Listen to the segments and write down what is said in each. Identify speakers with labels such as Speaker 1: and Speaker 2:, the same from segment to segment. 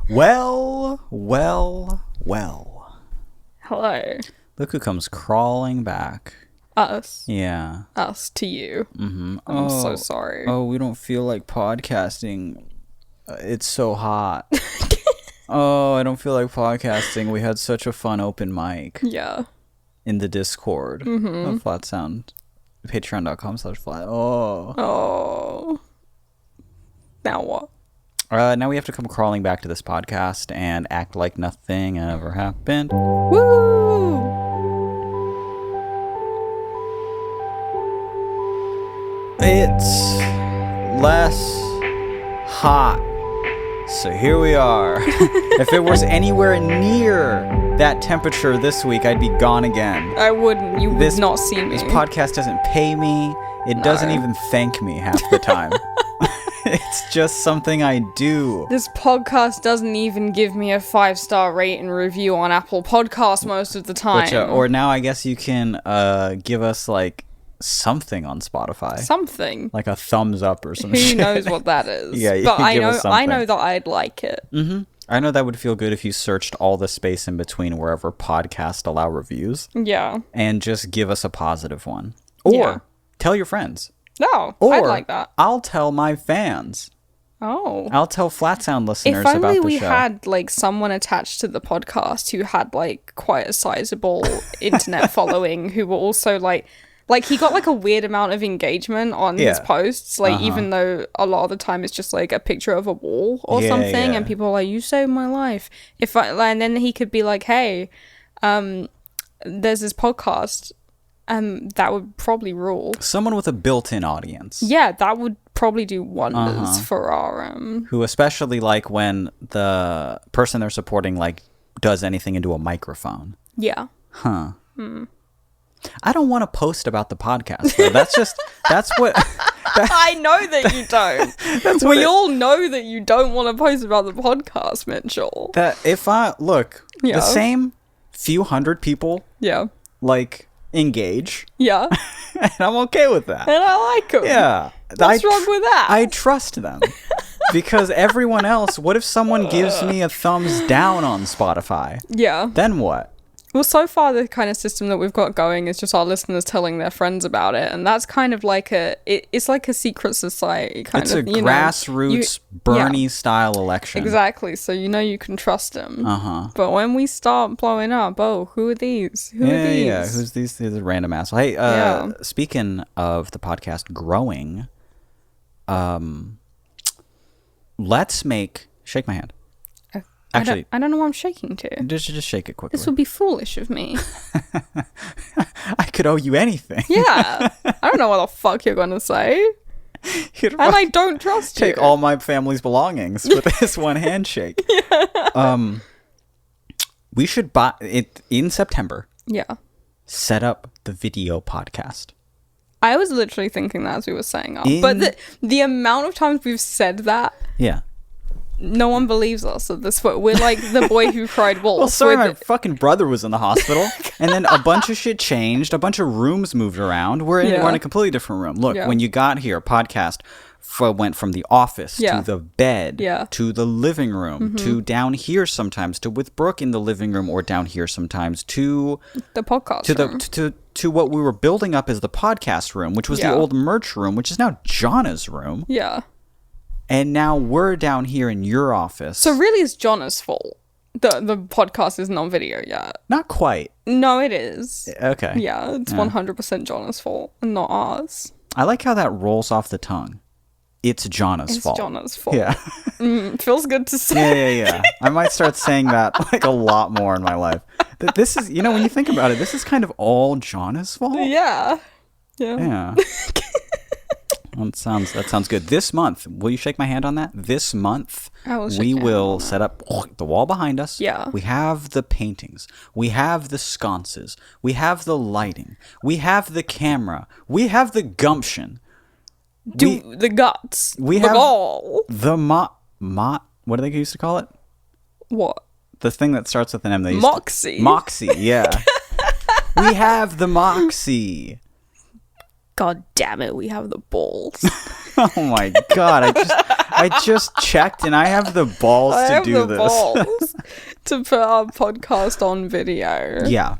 Speaker 1: Well.
Speaker 2: Hello.
Speaker 1: Look who comes crawling back.
Speaker 2: Us.
Speaker 1: Yeah.
Speaker 2: Us to you.
Speaker 1: Mm-hmm.
Speaker 2: I'm so sorry.
Speaker 1: Oh, we don't feel like podcasting. It's so hot. Oh, I don't feel like podcasting. We had such a fun open mic.
Speaker 2: Yeah.
Speaker 1: In the Discord of Flat Sound. Patreon.com/flat.
Speaker 2: Oh. Now what?
Speaker 1: Now we have to come crawling back to this podcast and act like nothing ever happened.
Speaker 2: Woo!
Speaker 1: It's less hot. So here we are. If it was anywhere near that temperature this week, I'd be gone again.
Speaker 2: I wouldn't. You would not see me.
Speaker 1: This podcast doesn't pay me. It doesn't even thank me half the time. It's just something I do.
Speaker 2: This podcast doesn't even give me a 5-star rate and review on Apple Podcasts most of the time.
Speaker 1: Which, or now I guess you can give us like something on Spotify.
Speaker 2: Something.
Speaker 1: Like a thumbs up or some
Speaker 2: Who
Speaker 1: shit.
Speaker 2: knows what that is?
Speaker 1: Yeah, you
Speaker 2: but
Speaker 1: can give us
Speaker 2: I know
Speaker 1: something.
Speaker 2: that I'd like it.
Speaker 1: Mm-hmm. I know that would feel good if you searched all the space in between wherever podcasts allow reviews.
Speaker 2: Yeah.
Speaker 1: And just give us a positive one. Or
Speaker 2: Yeah.
Speaker 1: tell your friends.
Speaker 2: No,
Speaker 1: Or
Speaker 2: I'd like that.
Speaker 1: I'll tell my fans.
Speaker 2: Oh.
Speaker 1: I'll tell Flat Sound listeners
Speaker 2: If
Speaker 1: about
Speaker 2: only
Speaker 1: the
Speaker 2: we
Speaker 1: show.
Speaker 2: had like someone attached to the podcast who had like quite a sizable internet following, who were also like he got like a weird amount of engagement on his
Speaker 1: Yeah.
Speaker 2: posts, like even though a lot of the time it's just like a picture of a wall or
Speaker 1: Yeah,
Speaker 2: something,
Speaker 1: yeah.
Speaker 2: and people are like, "You saved my life." And then he could be like, "Hey, there's this podcast." That would probably rule.
Speaker 1: Someone with a built-in audience.
Speaker 2: Yeah, that would probably do wonders for our
Speaker 1: Who especially like when the person they're supporting like does anything into a microphone.
Speaker 2: yeah.
Speaker 1: I don't want to post about the podcast though. That's what
Speaker 2: I know that you don't. We all know that you don't want to post about the podcast, Mitchell.
Speaker 1: that if I look
Speaker 2: Yeah.
Speaker 1: the same few hundred people
Speaker 2: Yeah.
Speaker 1: like engage
Speaker 2: Yeah.
Speaker 1: and I'm okay with that.
Speaker 2: And I like them.
Speaker 1: Yeah.
Speaker 2: What's wrong with that?
Speaker 1: I trust them. Because everyone else, what if someone gives me a thumbs down on Spotify?
Speaker 2: Yeah.
Speaker 1: Then what?
Speaker 2: Well, so far the kind of system that we've got going is just our listeners telling their friends about it, and that's kind of like it's like a secret society kind
Speaker 1: It's
Speaker 2: of.
Speaker 1: a grassroots Bernie style election.
Speaker 2: Exactly. So you can trust them.
Speaker 1: Uh-huh.
Speaker 2: But when we start blowing up, who are these? Who are these?
Speaker 1: Yeah. Who's these random asshole? Hey,
Speaker 2: Yeah.
Speaker 1: Speaking of the podcast growing, let's shake my hand. Actually,
Speaker 2: I don't know what I'm shaking to.
Speaker 1: just shake it quickly.
Speaker 2: This would be foolish of me.
Speaker 1: I could owe you anything.
Speaker 2: Yeah. I don't know what the fuck you're going to say.
Speaker 1: You'd
Speaker 2: And I don't trust
Speaker 1: take
Speaker 2: you.
Speaker 1: all my family's belongings with this one handshake. We should buy it in September.
Speaker 2: Yeah.
Speaker 1: Set up the video podcast.
Speaker 2: I was literally thinking that as we were saying that. But the amount of times we've said that,
Speaker 1: Yeah.
Speaker 2: no one believes us at this point. We're like the boy who cried wolf.
Speaker 1: Well, sorry,
Speaker 2: We're
Speaker 1: my fucking brother was in the hospital, and then a bunch of shit changed. A bunch of rooms moved around. We're in a completely different room. Look,
Speaker 2: Yeah.
Speaker 1: when you got here, podcast went from the office
Speaker 2: Yeah.
Speaker 1: to the bed
Speaker 2: Yeah.
Speaker 1: to the living room to down here sometimes to with Brooke in the living room or down here sometimes to
Speaker 2: the podcast
Speaker 1: to
Speaker 2: room.
Speaker 1: to what we were building up as the podcast room, which was the
Speaker 2: Yeah.
Speaker 1: old merch room, which is now Jonna's room,
Speaker 2: Yeah.
Speaker 1: and now we're down here in your office.
Speaker 2: So really it's Jonna's fault. The podcast isn't on video yet.
Speaker 1: Not quite.
Speaker 2: No, it is.
Speaker 1: Okay.
Speaker 2: Yeah, it's 100% Jonna's fault and not ours.
Speaker 1: I like how that rolls off the tongue. It's Jonna's
Speaker 2: It's
Speaker 1: fault.
Speaker 2: Jonna's fault.
Speaker 1: Yeah.
Speaker 2: It feels good to say.
Speaker 1: Yeah. I might start saying that like a lot more in my life. This is, when you think about it, this is kind of all Jonna's fault.
Speaker 2: Yeah.
Speaker 1: Yeah. That sounds good. This month, will you shake my hand on that? This month,
Speaker 2: I will shake
Speaker 1: we
Speaker 2: your hand
Speaker 1: will
Speaker 2: on
Speaker 1: set up the wall behind us.
Speaker 2: Yeah.
Speaker 1: We have the paintings. We have the sconces. We have the lighting. We have the camera. We have the gumption.
Speaker 2: The guts.
Speaker 1: we
Speaker 2: the
Speaker 1: have-
Speaker 2: gall.
Speaker 1: The what do they used to call it?
Speaker 2: What?
Speaker 1: The thing that starts with an M. They used
Speaker 2: Moxie.
Speaker 1: Moxie, yeah. We have the Moxie.
Speaker 2: God damn it, we have the balls.
Speaker 1: Oh my god! I just checked, and I have the balls
Speaker 2: I
Speaker 1: to
Speaker 2: have
Speaker 1: do
Speaker 2: the
Speaker 1: this.
Speaker 2: balls to put our podcast on video.
Speaker 1: Yeah.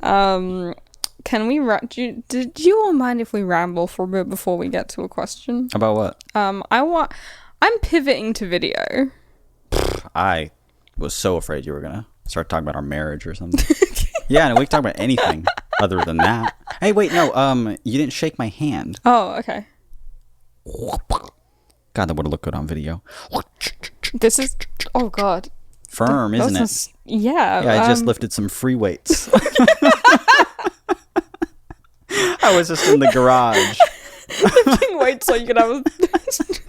Speaker 2: Can we do you all mind if we ramble for a bit before we get to a question?
Speaker 1: About what?
Speaker 2: I'm pivoting to video.
Speaker 1: I was so afraid you were gonna start talking about our marriage or something. Yeah, and we can talk about anything other than that. Hey, wait, no, you didn't shake my hand.
Speaker 2: Oh, okay.
Speaker 1: God, that would have looked good on video.
Speaker 2: This is oh god.
Speaker 1: Firm, isn't it?
Speaker 2: Yeah.
Speaker 1: Yeah, I just lifted some free weights. I was just in the garage.
Speaker 2: lifting weights so you can have a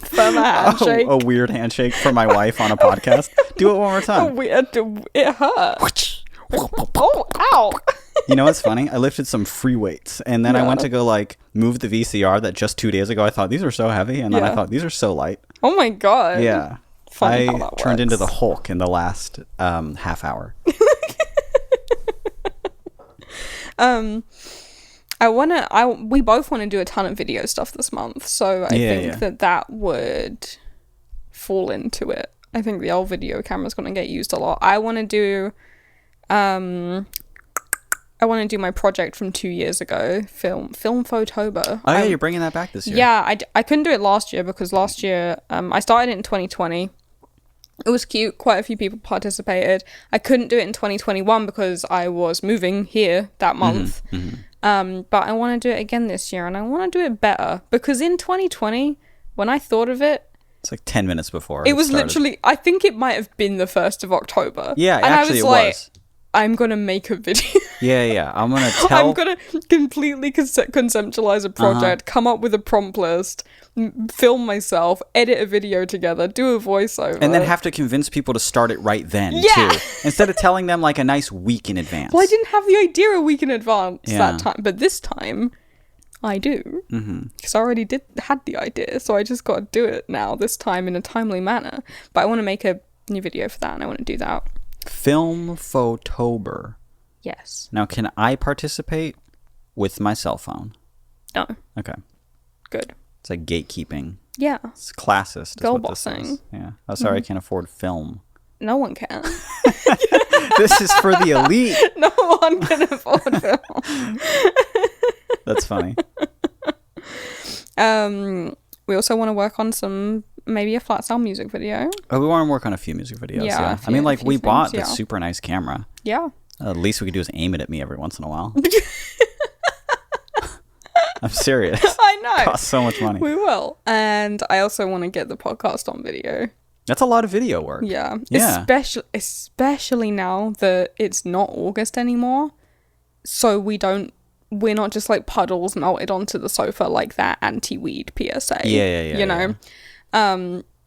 Speaker 2: firmer handshake.
Speaker 1: A weird handshake for my wife on a podcast. Do it one more time.
Speaker 2: It hurt. Oh, ow.
Speaker 1: You know what's funny? I lifted some free weights, and then I went to go like move the VCR that just 2 days ago I thought these are so heavy, and then I thought these are so light.
Speaker 2: Oh my god.
Speaker 1: Yeah.
Speaker 2: Funny how
Speaker 1: I
Speaker 2: that
Speaker 1: turned into
Speaker 2: works.
Speaker 1: the Hulk in the last half hour.
Speaker 2: We both want to do a ton of video stuff this month, so I think that would fall into it. I think the old video camera's going to get used a lot. I want to do my project from 2 years ago, Film Photober.
Speaker 1: Oh yeah, you're bringing that back this year.
Speaker 2: Yeah, I couldn't do it last year because last year I started it in 2020. It was cute. Quite a few people participated. I couldn't do it in 2021 because I was moving here that month. But I want to do it again this year, and I want to do it better because in 2020, when I thought of it,
Speaker 1: It's like 10 minutes before.
Speaker 2: it was
Speaker 1: started.
Speaker 2: literally, I think it might have been the 1st of October.
Speaker 1: Yeah,
Speaker 2: and
Speaker 1: actually
Speaker 2: I was
Speaker 1: it
Speaker 2: like,
Speaker 1: was.
Speaker 2: I'm going to make a video.
Speaker 1: Yeah. I'm going to tell.
Speaker 2: I'm going to completely conceptualize a project, come up with a prompt list, film myself, edit a video together, do a voiceover.
Speaker 1: And then have to convince people to start it right then,
Speaker 2: Yeah.
Speaker 1: too. Instead of telling them like a nice week in advance.
Speaker 2: Well, I didn't have the idea a week in advance
Speaker 1: Yeah.
Speaker 2: that time, but this time I do. Because I already had the idea, so I just got to do it now, this time in a timely manner. But I want to make a new video for that, and I want to do that.
Speaker 1: Film Photober.
Speaker 2: Yes.
Speaker 1: Now, can I participate with my cell phone?
Speaker 2: No.
Speaker 1: Okay.
Speaker 2: Good.
Speaker 1: It's like gatekeeping.
Speaker 2: Yeah.
Speaker 1: It's classist.
Speaker 2: Girl
Speaker 1: is what this
Speaker 2: bossing.
Speaker 1: is. Yeah. Oh, sorry, I can't afford film.
Speaker 2: No one can.
Speaker 1: This is for the elite.
Speaker 2: No one can afford film.
Speaker 1: That's funny.
Speaker 2: We also want to work on maybe a flat sound music video.
Speaker 1: Oh, we want to work on a few music videos.
Speaker 2: Yeah,
Speaker 1: Yeah.
Speaker 2: a few-
Speaker 1: I mean,
Speaker 2: a
Speaker 1: like,
Speaker 2: few
Speaker 1: we
Speaker 2: things,
Speaker 1: bought
Speaker 2: yeah.
Speaker 1: this super nice camera.
Speaker 2: Yeah.
Speaker 1: The least we could do is aim it at me every once in a while. I'm serious.
Speaker 2: I know.
Speaker 1: Costs so much money.
Speaker 2: We will. And I also want to get the podcast on video.
Speaker 1: That's a lot of video work.
Speaker 2: Yeah.
Speaker 1: Yeah.
Speaker 2: Especially now that it's not August anymore. So we're not just like puddles melted onto the sofa like that anti-weed PSA.
Speaker 1: Yeah.
Speaker 2: You know?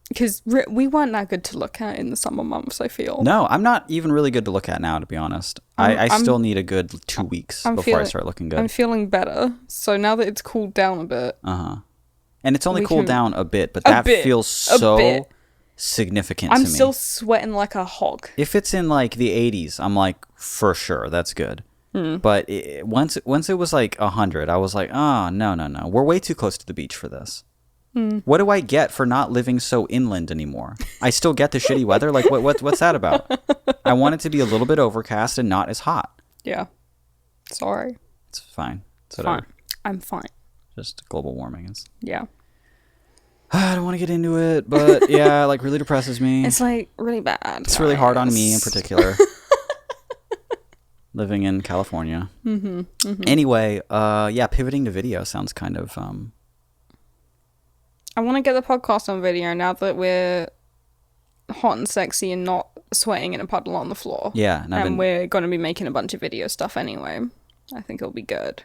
Speaker 2: Because we weren't that good to look at in the summer months, I feel.
Speaker 1: No, I'm not even really good to look at now, to be honest. I still need a good 2 weeks before I start looking good.
Speaker 2: I'm feeling better. So now that it's cooled down a bit.
Speaker 1: And it's only
Speaker 2: we
Speaker 1: cooled
Speaker 2: can-
Speaker 1: down a bit, but
Speaker 2: a
Speaker 1: that
Speaker 2: bit,
Speaker 1: feels
Speaker 2: a
Speaker 1: so
Speaker 2: bit.
Speaker 1: significant
Speaker 2: I'm
Speaker 1: to me.
Speaker 2: still sweating like a hog.
Speaker 1: If it's in like the 80s, I'm like, for sure, that's good. But once it was like 100, I was like, oh, no. We're way too close to the beach for this. What do I get for not living so inland anymore? I still get the shitty weather. Like, what's that about? I want it to be a little bit overcast and not as hot.
Speaker 2: Yeah. Sorry.
Speaker 1: It's fine. It's whatever.
Speaker 2: Fine. I'm fine.
Speaker 1: Just global warming is.
Speaker 2: Yeah.
Speaker 1: I don't want to get into it, but yeah, it like really depresses me.
Speaker 2: It's like really bad.
Speaker 1: It's really hard on me in
Speaker 2: guys.
Speaker 1: particular. Living in California. Anyway, yeah, pivoting to video sounds kind of
Speaker 2: I want to get the podcast on video now that we're hot and sexy and not sweating in a puddle on the floor.
Speaker 1: yeah,
Speaker 2: And we're going to be making a bunch of video stuff anyway. I think it'll be good.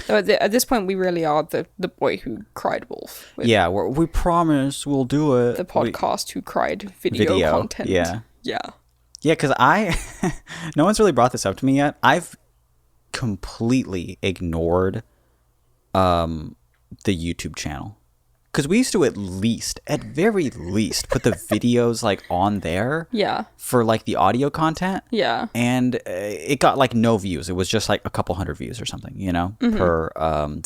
Speaker 2: So at this point, we really are the boy who cried wolf. With
Speaker 1: yeah, we promise we'll do it.
Speaker 2: the podcast who cried video content.
Speaker 1: Yeah.
Speaker 2: Yeah.
Speaker 1: Yeah, because no one's really brought this up to me yet. I've completely ignored the YouTube channel. because we used to at very least, put the videos like on there
Speaker 2: Yeah.
Speaker 1: for like the audio content.
Speaker 2: Yeah.
Speaker 1: And it got like no views. It was just like a couple hundred views or something, you know, per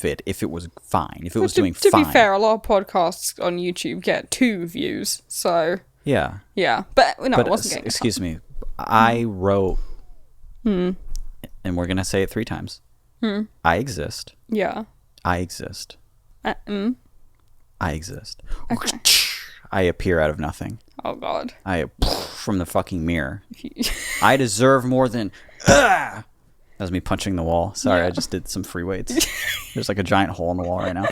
Speaker 1: vid. If it was fine, if it was doing
Speaker 2: to
Speaker 1: fine.
Speaker 2: be fair, a lot of podcasts on YouTube get 2 views. So
Speaker 1: Yeah.
Speaker 2: yeah, but no,
Speaker 1: But
Speaker 2: it wasn't getting.
Speaker 1: excuse me, I wrote, and we're gonna say it 3 times. I exist.
Speaker 2: Yeah.
Speaker 1: I exist. I exist.
Speaker 2: Okay.
Speaker 1: I appear out of nothing.
Speaker 2: Oh God.
Speaker 1: I from the fucking mirror. I deserve more than. That was me punching the wall. Sorry,
Speaker 2: Yeah.
Speaker 1: I just did some free weights. There's like a giant hole in the wall right now.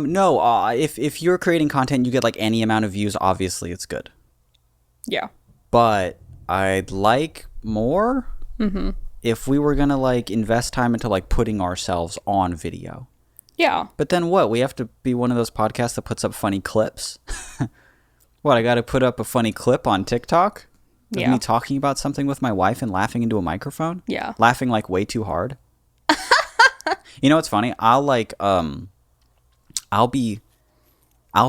Speaker 1: No. If you're creating content, you get like any amount of views. Obviously, it's good.
Speaker 2: Yeah.
Speaker 1: But I'd like more. If we were gonna like invest time into like putting ourselves on video.
Speaker 2: Yeah.
Speaker 1: But then what? We have to be one of those podcasts that puts up funny clips. What, I got to put up a funny clip on TikTok? Of
Speaker 2: Yeah.
Speaker 1: me talking about something with my wife and laughing into a microphone?
Speaker 2: Yeah.
Speaker 1: Laughing like way too hard. You know what's funny? I'll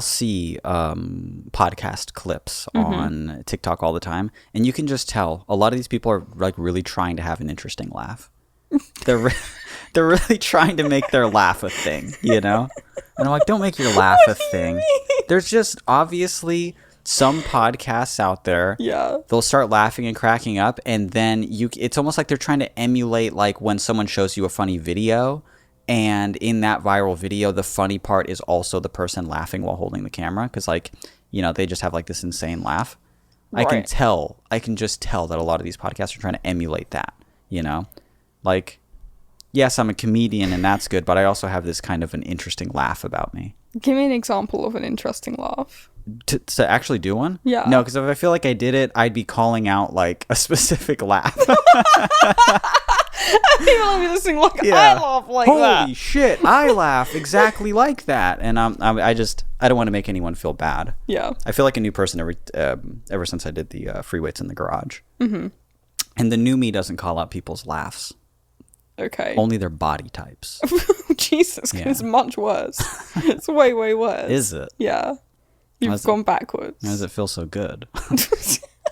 Speaker 1: see podcast clips on TikTok all the time, and you can just tell a lot of these people are like really trying to have an interesting laugh. They're really trying to make their laugh a thing, you know? And I'm like, don't make your laugh a thing. There's just obviously some podcasts out there.
Speaker 2: Yeah.
Speaker 1: They'll start laughing and cracking up, and then it's almost like they're trying to emulate like when someone shows you a funny video, and in that viral video, the funny part is also the person laughing while holding the camera, because like, you know, they just have like this insane laugh. I can just tell that a lot of these podcasts are trying to emulate that, you know? Like, yes, I'm a comedian and that's good, but I also have this kind of an interesting laugh about me.
Speaker 2: Give me an example of an interesting laugh.
Speaker 1: To actually do one?
Speaker 2: Yeah.
Speaker 1: No, because if I feel like I did it, I'd be calling out like a specific laugh.
Speaker 2: People will be listening like,
Speaker 1: Yeah.
Speaker 2: I laugh like that.
Speaker 1: Holy shit, I laugh exactly like that. And I don't want to make anyone feel bad.
Speaker 2: Yeah.
Speaker 1: I feel like a new person ever since I did the free weights in the garage. Mm-hmm. And the new me doesn't call out people's laughs.
Speaker 2: Okay.
Speaker 1: Only their body types.
Speaker 2: Jesus,
Speaker 1: Yeah.
Speaker 2: it's much worse. It's way, way worse.
Speaker 1: Is it?
Speaker 2: Yeah. You've
Speaker 1: How's it-
Speaker 2: gone backwards.
Speaker 1: Why does it feel so good?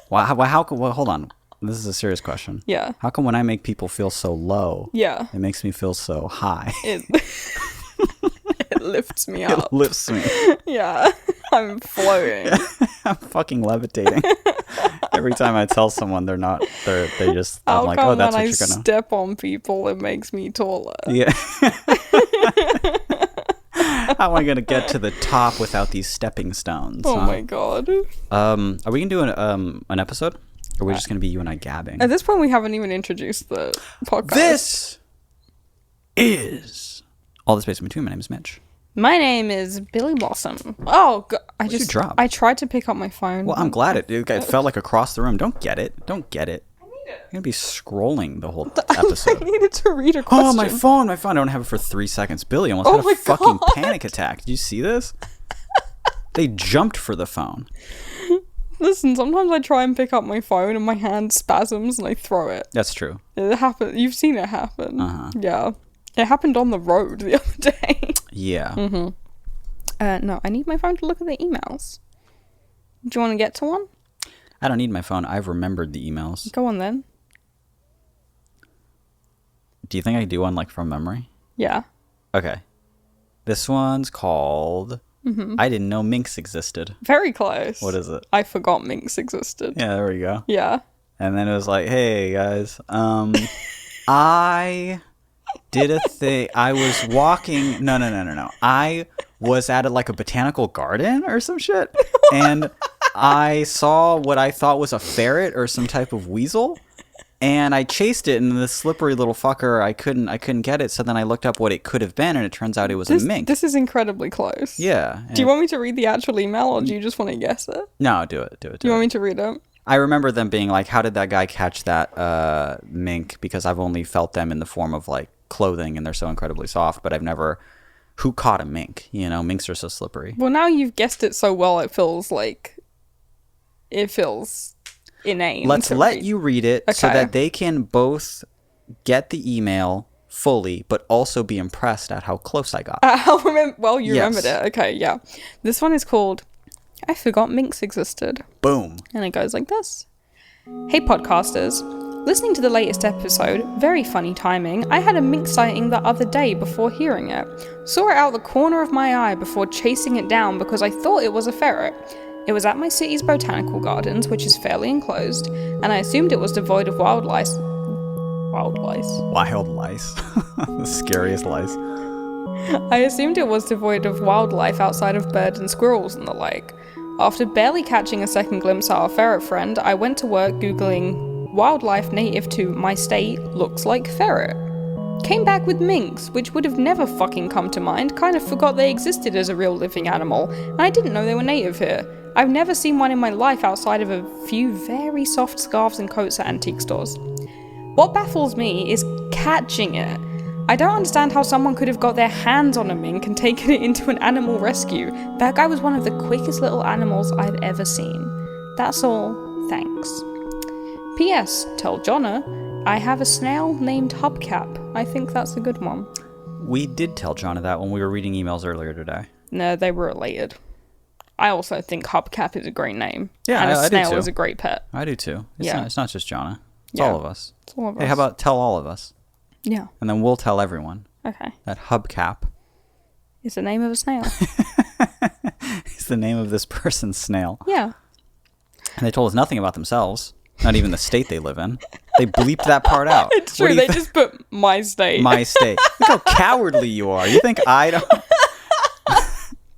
Speaker 1: Well, hold on. This is a serious question.
Speaker 2: Yeah.
Speaker 1: How come when I make people feel so low,
Speaker 2: Yeah.
Speaker 1: it makes me feel so high?
Speaker 2: It it lifts me
Speaker 1: It
Speaker 2: up.
Speaker 1: lifts me.
Speaker 2: Yeah. I'm floating.
Speaker 1: I'm fucking levitating. Every time I tell someone they just, I'm
Speaker 2: How
Speaker 1: like,
Speaker 2: come
Speaker 1: oh, that's
Speaker 2: when
Speaker 1: what
Speaker 2: I
Speaker 1: you're gonna.
Speaker 2: step on people, it makes me taller?
Speaker 1: Yeah. How am I gonna get to the top without these stepping stones?
Speaker 2: Oh
Speaker 1: huh?
Speaker 2: my God.
Speaker 1: Are we gonna do an episode? Or are we just gonna be you and I gabbing?
Speaker 2: At this point, we haven't even introduced the podcast.
Speaker 1: This is All the Space in Between. My name is Mitch.
Speaker 2: My name is Billy Blossom. Oh, God.
Speaker 1: you drop?
Speaker 2: I tried to pick up my phone.
Speaker 1: Well, I'm glad it felt like across the room. Don't get it. You're gonna be scrolling the whole
Speaker 2: I
Speaker 1: episode.
Speaker 2: needed to read a question.
Speaker 1: Oh, my phone! I don't have it for 3 seconds. Billy almost
Speaker 2: Oh
Speaker 1: had
Speaker 2: my
Speaker 1: a fucking
Speaker 2: God.
Speaker 1: panic attack. Did you see this? They jumped for the phone.
Speaker 2: Listen, sometimes I try and pick up my phone and my hand spasms and I throw it.
Speaker 1: That's true.
Speaker 2: It happens. You've seen it happen.
Speaker 1: Uh-huh.
Speaker 2: Yeah. It happened on the road the other day.
Speaker 1: Yeah.
Speaker 2: No, I need my phone to look at the emails. Do you want to get to one?
Speaker 1: I don't need my phone. I've remembered the emails.
Speaker 2: Go on then.
Speaker 1: Do you think I can do one like from memory?
Speaker 2: Yeah.
Speaker 1: Okay. This one's called I Didn't Know Minx Existed.
Speaker 2: Very close.
Speaker 1: What is it?
Speaker 2: I forgot Minx existed.
Speaker 1: Yeah, there we go.
Speaker 2: Yeah.
Speaker 1: And then it was like, hey guys, I did a thing. I was walking. No. I was at like a botanical garden or some shit. And I saw what I thought was a ferret or some type of weasel. And I chased it, and this slippery little fucker, I couldn't get it. So then I looked up what it could have been, and it turns out it was a mink.
Speaker 2: This is incredibly close.
Speaker 1: Yeah.
Speaker 2: Do you want me to read the actual email, or do you just want to guess it?
Speaker 1: No, do it.
Speaker 2: Do you want me to read it?
Speaker 1: I remember them being like, how did that guy catch that mink? Because I've only felt them in the form of like clothing, and they're so incredibly soft, but I've never... Who caught a mink? You know, minks are so slippery.
Speaker 2: Well, now you've guessed it so well, it feels inane.
Speaker 1: Let's
Speaker 2: to
Speaker 1: let
Speaker 2: read.
Speaker 1: you read it so
Speaker 2: Okay.
Speaker 1: that they can both get the email fully, but also be impressed at how close I got.
Speaker 2: I'll remember. Well, you
Speaker 1: Yes.
Speaker 2: remembered it. Okay, yeah. This one is called "I Forgot Minks Existed,"
Speaker 1: Boom.
Speaker 2: and it goes like this: Hey, podcasters. Listening to the latest episode, very funny timing, I had a mink sighting the other day before hearing it. Saw it out the corner of my eye before chasing it down because I thought it was a ferret. It was at my city's botanical gardens, which is fairly enclosed, and I assumed it was devoid of wild lice. Wild lice?
Speaker 1: Wild lice. The scariest lice.
Speaker 2: I assumed it was devoid of wildlife outside of birds and squirrels and the like. After barely catching a second glimpse at our ferret friend, I went to work googling wildlife native to my state looks like ferret. Came back with minks, which would have never fucking come to mind, kind of forgot they existed as a real living animal, and I didn't know they were native here. I've never seen one in my life outside of a few very soft scarves and coats at antique stores. What baffles me is catching it. I don't understand how someone could have got their hands on a mink and taken it into an animal rescue. That guy was one of the quickest little animals I've ever seen. That's all, thanks. P.S. Tell Jonna I have a snail named Hubcap. I think that's a good one.
Speaker 1: We did tell Jonna that when we were reading emails earlier today.
Speaker 2: No, they were related. I also think Hubcap is a great name.
Speaker 1: Yeah,
Speaker 2: and
Speaker 1: I
Speaker 2: a
Speaker 1: do
Speaker 2: snail
Speaker 1: too.
Speaker 2: is a great pet.
Speaker 1: I do too. It's not just Jonna. It's
Speaker 2: Yeah.
Speaker 1: all of us.
Speaker 2: It's all of
Speaker 1: Hey,
Speaker 2: us.
Speaker 1: how about tell all of us?
Speaker 2: Yeah.
Speaker 1: And then we'll tell everyone
Speaker 2: Okay.
Speaker 1: that Hubcap
Speaker 2: It's the name of a snail.
Speaker 1: is the name of this person's snail.
Speaker 2: Yeah.
Speaker 1: And they told us nothing about themselves, not even the state they live in. They bleeped that part out.
Speaker 2: It's
Speaker 1: What
Speaker 2: true.
Speaker 1: do you
Speaker 2: They just put my state.
Speaker 1: my state. Look how cowardly you are. You think I don't?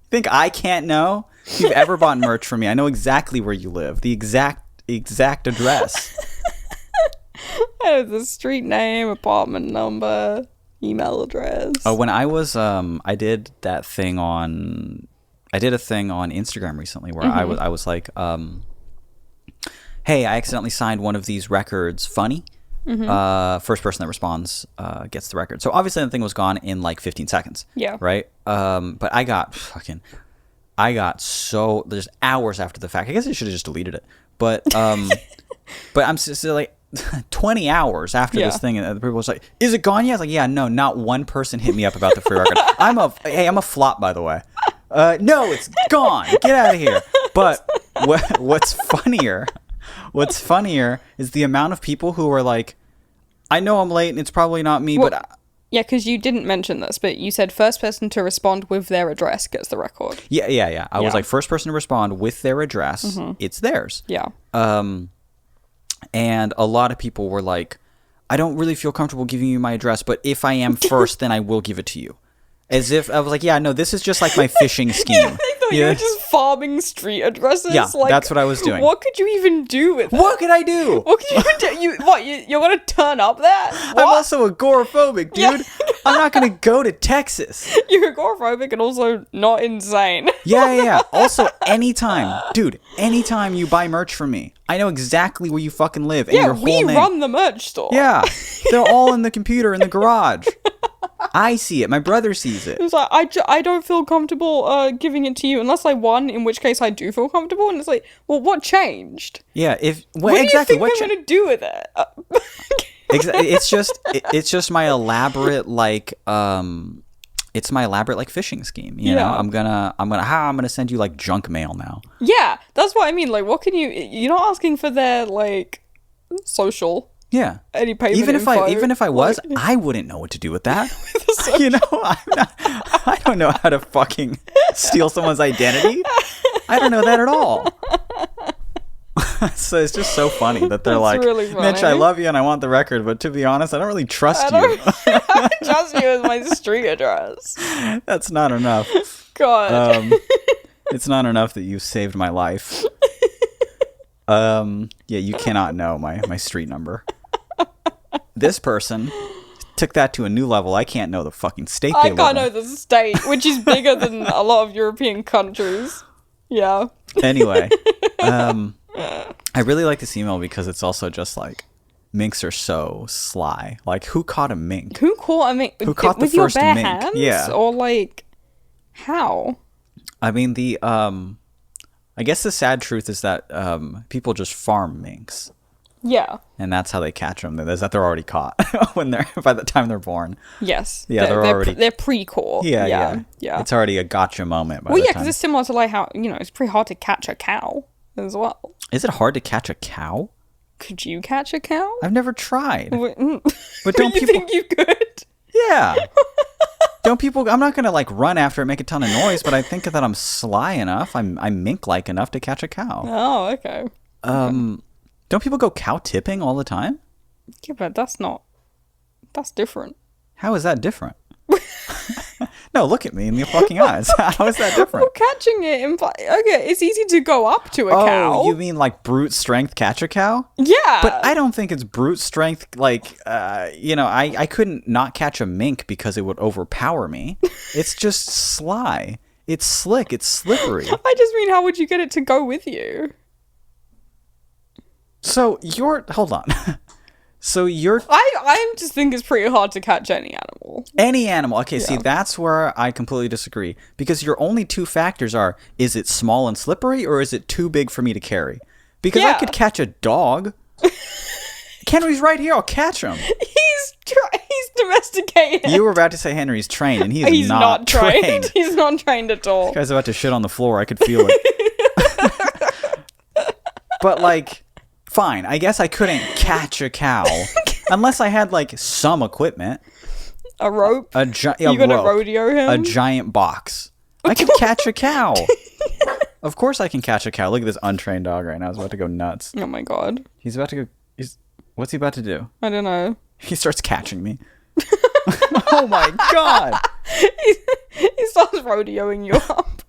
Speaker 1: Think I can't know? If you've ever bought merch from me, I know exactly where you live. The exact address.
Speaker 2: The street name, apartment number, email address.
Speaker 1: Oh, when I was I did a thing on Instagram recently where I was like hey, I accidentally signed one of these records funny. First person that responds gets the record. So obviously the thing was gone in like 15 seconds.
Speaker 2: Yeah.
Speaker 1: Right? But I got so there's hours after the fact. I guess I should have just deleted it. But but I'm still like 20 hours after
Speaker 2: Yeah.
Speaker 1: this thing, and the people was like, "Is it gone yet?" I was like, "Yeah, no, not one person hit me up about the free record." I'm a flop, by the way. No, it's gone. Get out of here. But what's funnier is the amount of people who are like, "I know I'm late, and it's probably not me,"
Speaker 2: Well,
Speaker 1: but
Speaker 2: yeah, because you didn't mention this, but you said first person to respond with their address gets the record.
Speaker 1: yeah. I was
Speaker 2: Yeah.
Speaker 1: like, first person to respond with their address, it's theirs.
Speaker 2: Yeah.
Speaker 1: And a lot of people were like, I don't really feel comfortable giving you my address, but if I am first, then I will give it to you. As if I was like, yeah, no, this is just like my phishing scheme.
Speaker 2: I thought you were just farming street addresses.
Speaker 1: Yeah,
Speaker 2: like,
Speaker 1: that's what I was doing.
Speaker 2: What could you even do with that?
Speaker 1: What could I do?
Speaker 2: What could you even do? You're gonna turn up there?
Speaker 1: I'm
Speaker 2: What?
Speaker 1: also agoraphobic, dude.
Speaker 2: Yeah.
Speaker 1: I'm not going to go to Texas.
Speaker 2: You're agoraphobic and also not insane.
Speaker 1: Yeah. Also, anytime you buy merch from me, I know exactly where you fucking live and
Speaker 2: Yeah,
Speaker 1: your whole
Speaker 2: we
Speaker 1: name.
Speaker 2: run the merch store.
Speaker 1: Yeah, they're all in the computer in the garage. I see it. My brother sees it.
Speaker 2: It's like, I don't feel comfortable giving it to you unless I won, in which case I do feel comfortable. And it's like, well, what changed?
Speaker 1: Yeah,
Speaker 2: What
Speaker 1: exactly.
Speaker 2: do you think I'm going to do with it?
Speaker 1: It's just my elaborate like phishing scheme. You know,
Speaker 2: Yeah.
Speaker 1: I'm gonna send you like junk mail now.
Speaker 2: Yeah, that's what I mean. Like, what can you're not asking for their, like, social,
Speaker 1: Yeah.
Speaker 2: any payment
Speaker 1: Even if I was,
Speaker 2: like-
Speaker 1: I wouldn't know what to do with that. You know, I don't know how to fucking steal someone's identity. I don't know that at all. So it's just so funny that they're
Speaker 2: That's
Speaker 1: like,
Speaker 2: really
Speaker 1: Mitch, I
Speaker 2: funny.
Speaker 1: love you and I want the record, but to be honest, I don't really trust
Speaker 2: I
Speaker 1: you.
Speaker 2: don't trust you with my street address.
Speaker 1: That's not enough.
Speaker 2: God.
Speaker 1: It's not enough that you saved my life. Yeah, you cannot know my street number. This person took that to a new level. I can't know the fucking state
Speaker 2: I
Speaker 1: they
Speaker 2: can't
Speaker 1: live
Speaker 2: know the state, which is bigger than a lot of European countries. Yeah.
Speaker 1: in. Anyway, I really like this email because it's also just like, minks are so sly. Like, who caught a mink?
Speaker 2: Who caught a mink?
Speaker 1: Who caught the
Speaker 2: with your
Speaker 1: first
Speaker 2: bare
Speaker 1: mink?
Speaker 2: hands?
Speaker 1: Yeah.
Speaker 2: Or, like, how?
Speaker 1: I mean, I guess the sad truth is that people just farm minks.
Speaker 2: Yeah.
Speaker 1: And that's how they catch them. Is that they're already caught by the time they're born.
Speaker 2: Yes.
Speaker 1: Yeah, they're already...
Speaker 2: They're pre-caught.
Speaker 1: Yeah.
Speaker 2: Yeah.
Speaker 1: It's already a gotcha moment by
Speaker 2: Well,
Speaker 1: the
Speaker 2: yeah,
Speaker 1: time.
Speaker 2: because it's similar to like how, it's pretty hard to catch a cow as well.
Speaker 1: Is it hard to catch a cow?
Speaker 2: Could you catch a cow?
Speaker 1: I've never tried.
Speaker 2: But
Speaker 1: don't
Speaker 2: you
Speaker 1: people...
Speaker 2: think you could?
Speaker 1: Yeah. Don't people... I'm not going to, like, run after it, make a ton of noise, but I think that I'm sly enough, I'm mink-like enough to catch a cow.
Speaker 2: Oh, okay.
Speaker 1: Don't people go cow tipping all the time?
Speaker 2: Yeah, but that's different.
Speaker 1: How is that different? No, look at me in the fucking eyes. How is that different?
Speaker 2: Well, catching it okay, it's easy to go up to a cow.
Speaker 1: Oh, you mean like brute strength catch a cow?
Speaker 2: Yeah.
Speaker 1: But I don't think it's brute strength, like, I couldn't not catch a mink because it would overpower me. It's just sly. It's slick. It's slippery.
Speaker 2: I just mean, how would you get it to go with you?
Speaker 1: So hold on. So
Speaker 2: I just think it's pretty hard to catch any animal.
Speaker 1: Any animal. Okay, see, that's where I completely disagree. Because your only two factors are, is it small and slippery, or is it too big for me to carry? Because I could catch a dog. Henry's right here. I'll catch him.
Speaker 2: He's domesticated.
Speaker 1: You were about to say Henry's trained, and
Speaker 2: he's
Speaker 1: not trained.
Speaker 2: He's not trained at all.
Speaker 1: This guy's about to shit on the floor. I could feel it. But, like... Fine, I guess I couldn't catch a cow unless I had like some equipment.
Speaker 2: A rope?
Speaker 1: You
Speaker 2: gonna rodeo him?
Speaker 1: A giant box. I could catch a cow. Of course I can catch a cow. Look at this untrained dog right now. He's about to go nuts.
Speaker 2: Oh my god.
Speaker 1: He's about to go... What's he about to do?
Speaker 2: I don't know.
Speaker 1: He starts catching me. Oh my god.
Speaker 2: He starts rodeoing you up.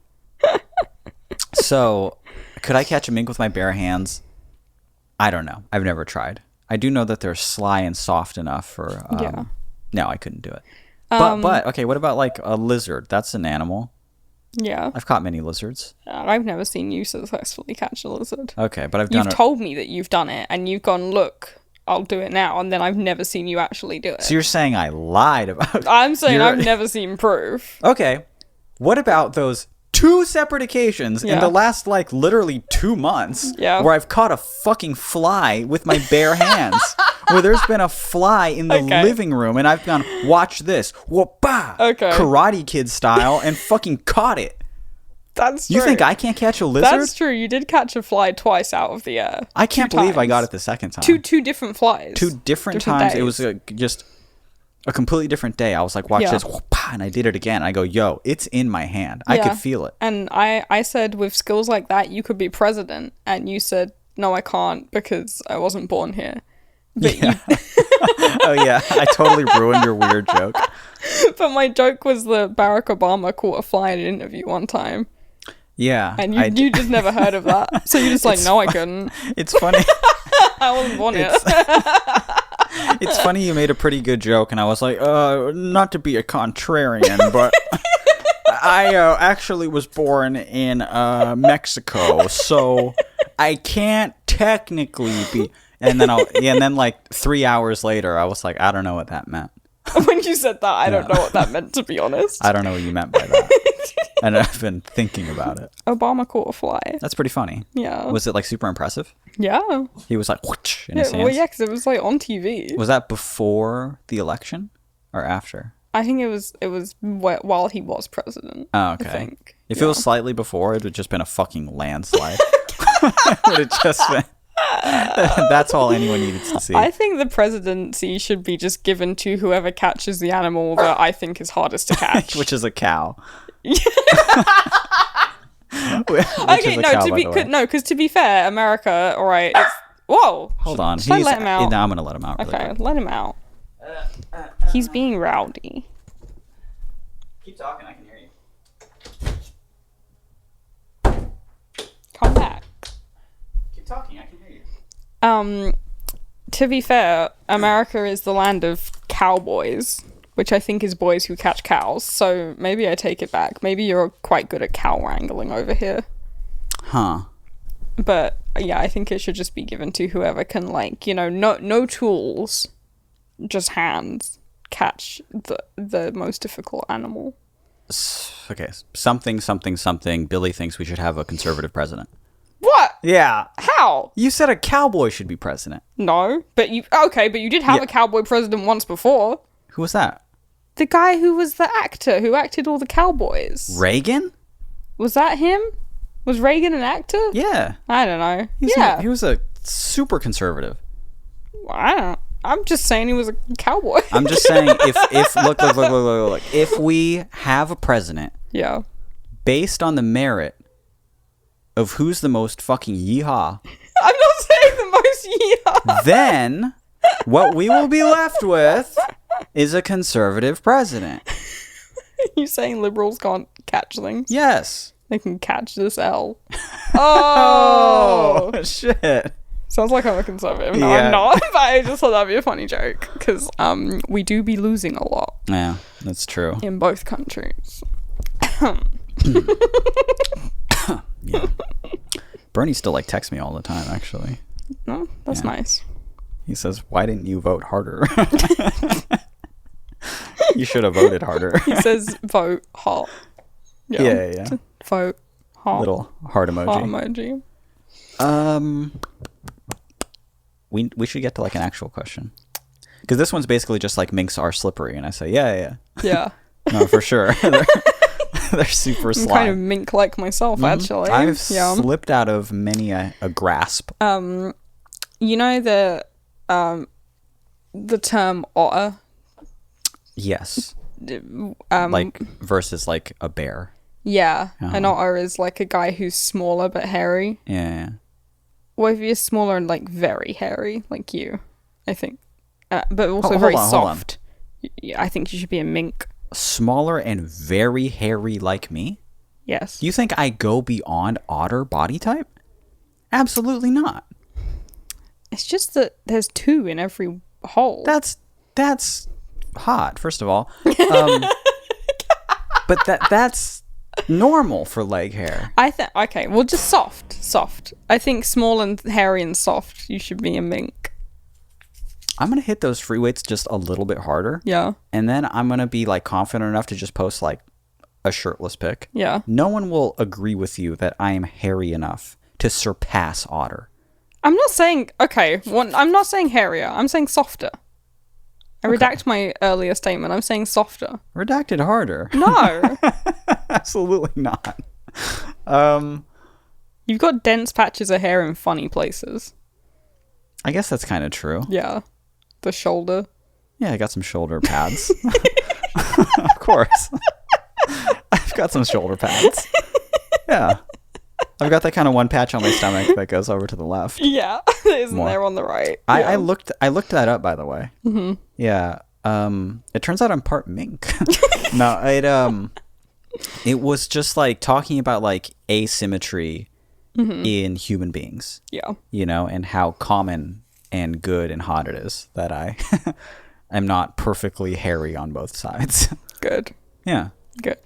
Speaker 1: So, could I catch a mink with my bare hands? I don't know. I've never tried. I do know that they're sly and soft enough for... No, I couldn't do it. But, okay, what about, like, a lizard? That's an animal.
Speaker 2: Yeah.
Speaker 1: I've caught many lizards.
Speaker 2: I've never seen you successfully catch a lizard.
Speaker 1: Okay, but I've done it.
Speaker 2: You've told me that you've done it, and you've gone, look, I'll do it now, and then I've never seen you actually do it.
Speaker 1: So you're saying I lied about it?
Speaker 2: I'm saying I've never seen proof.
Speaker 1: Okay. What about those... 2 separate occasions in the last, like, literally 2 months where I've caught a fucking fly with my bare hands. Where there's been a fly in the living room and I've gone, watch this. Whoop-bah! Karate Kid style and fucking caught it.
Speaker 2: That's true.
Speaker 1: You think I can't catch a lizard?
Speaker 2: That's true. You did catch a fly twice out of the air.
Speaker 1: I can't believe I got it the second time.
Speaker 2: Two different flies.
Speaker 1: 2 different times.
Speaker 2: Days.
Speaker 1: It was just a completely different day. I was like, watch this. And I did it again. I go, yo, it's in my hand. I could feel it.
Speaker 2: And I said, with skills like that, you could be president. And you said, no, I can't because I wasn't born here. But
Speaker 1: Oh, yeah. I totally ruined your weird joke.
Speaker 2: But my joke was that Barack Obama caught a fly in an interview one time.
Speaker 1: Yeah.
Speaker 2: And you just never heard of that. So you're just like, no, I couldn't.
Speaker 1: It's funny.
Speaker 2: I wasn't born here.
Speaker 1: It's funny you made a pretty good joke, and I was like, not to be a contrarian, but I actually was born in Mexico, so I can't technically be. And then like 3 hours later, I was like, I don't know what that meant.
Speaker 2: When you said that, I don't know what that meant, to be honest.
Speaker 1: I don't know what you meant by that. And I've been thinking about it.
Speaker 2: Obama caught a fly.
Speaker 1: That's pretty funny.
Speaker 2: Yeah.
Speaker 1: Was it like super impressive?
Speaker 2: Yeah.
Speaker 1: He was like, whoosh, in his hands?
Speaker 2: Well, yeah, because it was like on TV.
Speaker 1: Was that before the election or after?
Speaker 2: I think it was while he was president.
Speaker 1: Oh, okay.
Speaker 2: I think.
Speaker 1: If it was slightly before, it would have just been a fucking landslide. It would have just been... That's all anyone needed to see.
Speaker 2: I think the presidency should be just given to whoever catches the animal that I think is hardest to catch.
Speaker 1: Which is a cow.
Speaker 2: Okay, because to be fair, America, all right, it's... Whoa!
Speaker 1: Hold on.
Speaker 2: Should I let him out?
Speaker 1: No, I'm going to let him out really quick.
Speaker 2: Let him out. He's being rowdy.
Speaker 1: Keep talking, I can hear you.
Speaker 2: Come back.
Speaker 1: Keep talking, I can hear you.
Speaker 2: To be fair, America is the land of cowboys, which I think is boys who catch cows. So maybe I take it back. Maybe you're quite good at cow wrangling over here.
Speaker 1: Huh.
Speaker 2: But yeah, I think it should just be given to whoever can, like, no tools, just hands, catch the most difficult animal.
Speaker 1: Okay, something. Billy thinks we should have a conservative president.
Speaker 2: What?
Speaker 1: Yeah.
Speaker 2: How?
Speaker 1: You said a cowboy should be president.
Speaker 2: No, but you did have a cowboy president once before.
Speaker 1: Who was that?
Speaker 2: The guy who was the actor who acted all the cowboys.
Speaker 1: Reagan?
Speaker 2: Was that him? Was Reagan an actor?
Speaker 1: Yeah.
Speaker 2: I don't know.
Speaker 1: He was a super conservative.
Speaker 2: I'm just saying he was a cowboy.
Speaker 1: I'm just saying if look. If we have a president
Speaker 2: Yeah.
Speaker 1: based on the merit of who's the most fucking yeehaw,
Speaker 2: I'm not saying the most yeehaw.
Speaker 1: then what we will be left with is a conservative president.
Speaker 2: You saying liberals can't catch things?
Speaker 1: Yes.
Speaker 2: They can catch this L. Oh!
Speaker 1: Shit.
Speaker 2: Sounds like I'm a conservative. No,
Speaker 1: Yeah.
Speaker 2: I'm not. But I just thought that'd be a funny joke. Because we do be losing a lot
Speaker 1: Yeah, that's true.
Speaker 2: in both countries.
Speaker 1: Yeah. Bernie still like texts me all the time, actually.
Speaker 2: No, that's nice.
Speaker 1: He says, "Why didn't you vote harder?" You should have voted harder.
Speaker 2: He says vote heart.
Speaker 1: Yeah.
Speaker 2: Vote heart.
Speaker 1: Little heart emoji.
Speaker 2: Heart emoji.
Speaker 1: We should get to like an actual question, because this one's basically just like minks are slippery, and I say yeah.
Speaker 2: Yeah.
Speaker 1: No, for sure. They're super
Speaker 2: I'm
Speaker 1: sly.
Speaker 2: kind of mink-like myself, actually.
Speaker 1: I've slipped out of many a grasp.
Speaker 2: You know the term otter?
Speaker 1: Yes. Like versus like a bear.
Speaker 2: Yeah. An otter is like a guy who's smaller but hairy.
Speaker 1: Yeah.
Speaker 2: Well, if you're smaller and like very hairy, like you, I think. But also
Speaker 1: hold
Speaker 2: very
Speaker 1: on.
Speaker 2: soft. I think you should be a mink.
Speaker 1: Smaller and very hairy like me?
Speaker 2: Yes.
Speaker 1: You think I go beyond otter body type? Absolutely not.
Speaker 2: It's just that there's two in every hole.
Speaker 1: That's hot, first of all. But that's normal for leg hair.
Speaker 2: I think okay, well, just soft. I think small and hairy and soft. You should be a mink.
Speaker 1: I'm gonna hit those free weights just a little bit harder.
Speaker 2: Yeah.
Speaker 1: And then I'm gonna be like confident enough to just post like a shirtless pic.
Speaker 2: Yeah.
Speaker 1: No one will agree with you that I am hairy enough to surpass otter.
Speaker 2: I'm not saying I'm not saying hairier. I'm saying softer. I redact my earlier statement. I'm saying softer.
Speaker 1: Redacted harder.
Speaker 2: No.
Speaker 1: Absolutely not.
Speaker 2: You've got dense patches of hair in funny places.
Speaker 1: I guess that's kind of true.
Speaker 2: Yeah. The shoulder.
Speaker 1: Yeah, I got some shoulder pads. Of course. I've got some shoulder pads. Yeah. I've got that kind of one patch on my stomach that goes over to the left.
Speaker 2: Yeah. Isn't
Speaker 1: More.
Speaker 2: there on the right?
Speaker 1: I looked that up, by the way. Mm-hmm. Yeah. It turns out I'm part mink. No, it was just like talking about like asymmetry in human beings.
Speaker 2: Yeah.
Speaker 1: You know, and how common and good and hot it is that I am not perfectly hairy on both sides.
Speaker 2: Good.
Speaker 1: Yeah.
Speaker 2: Good.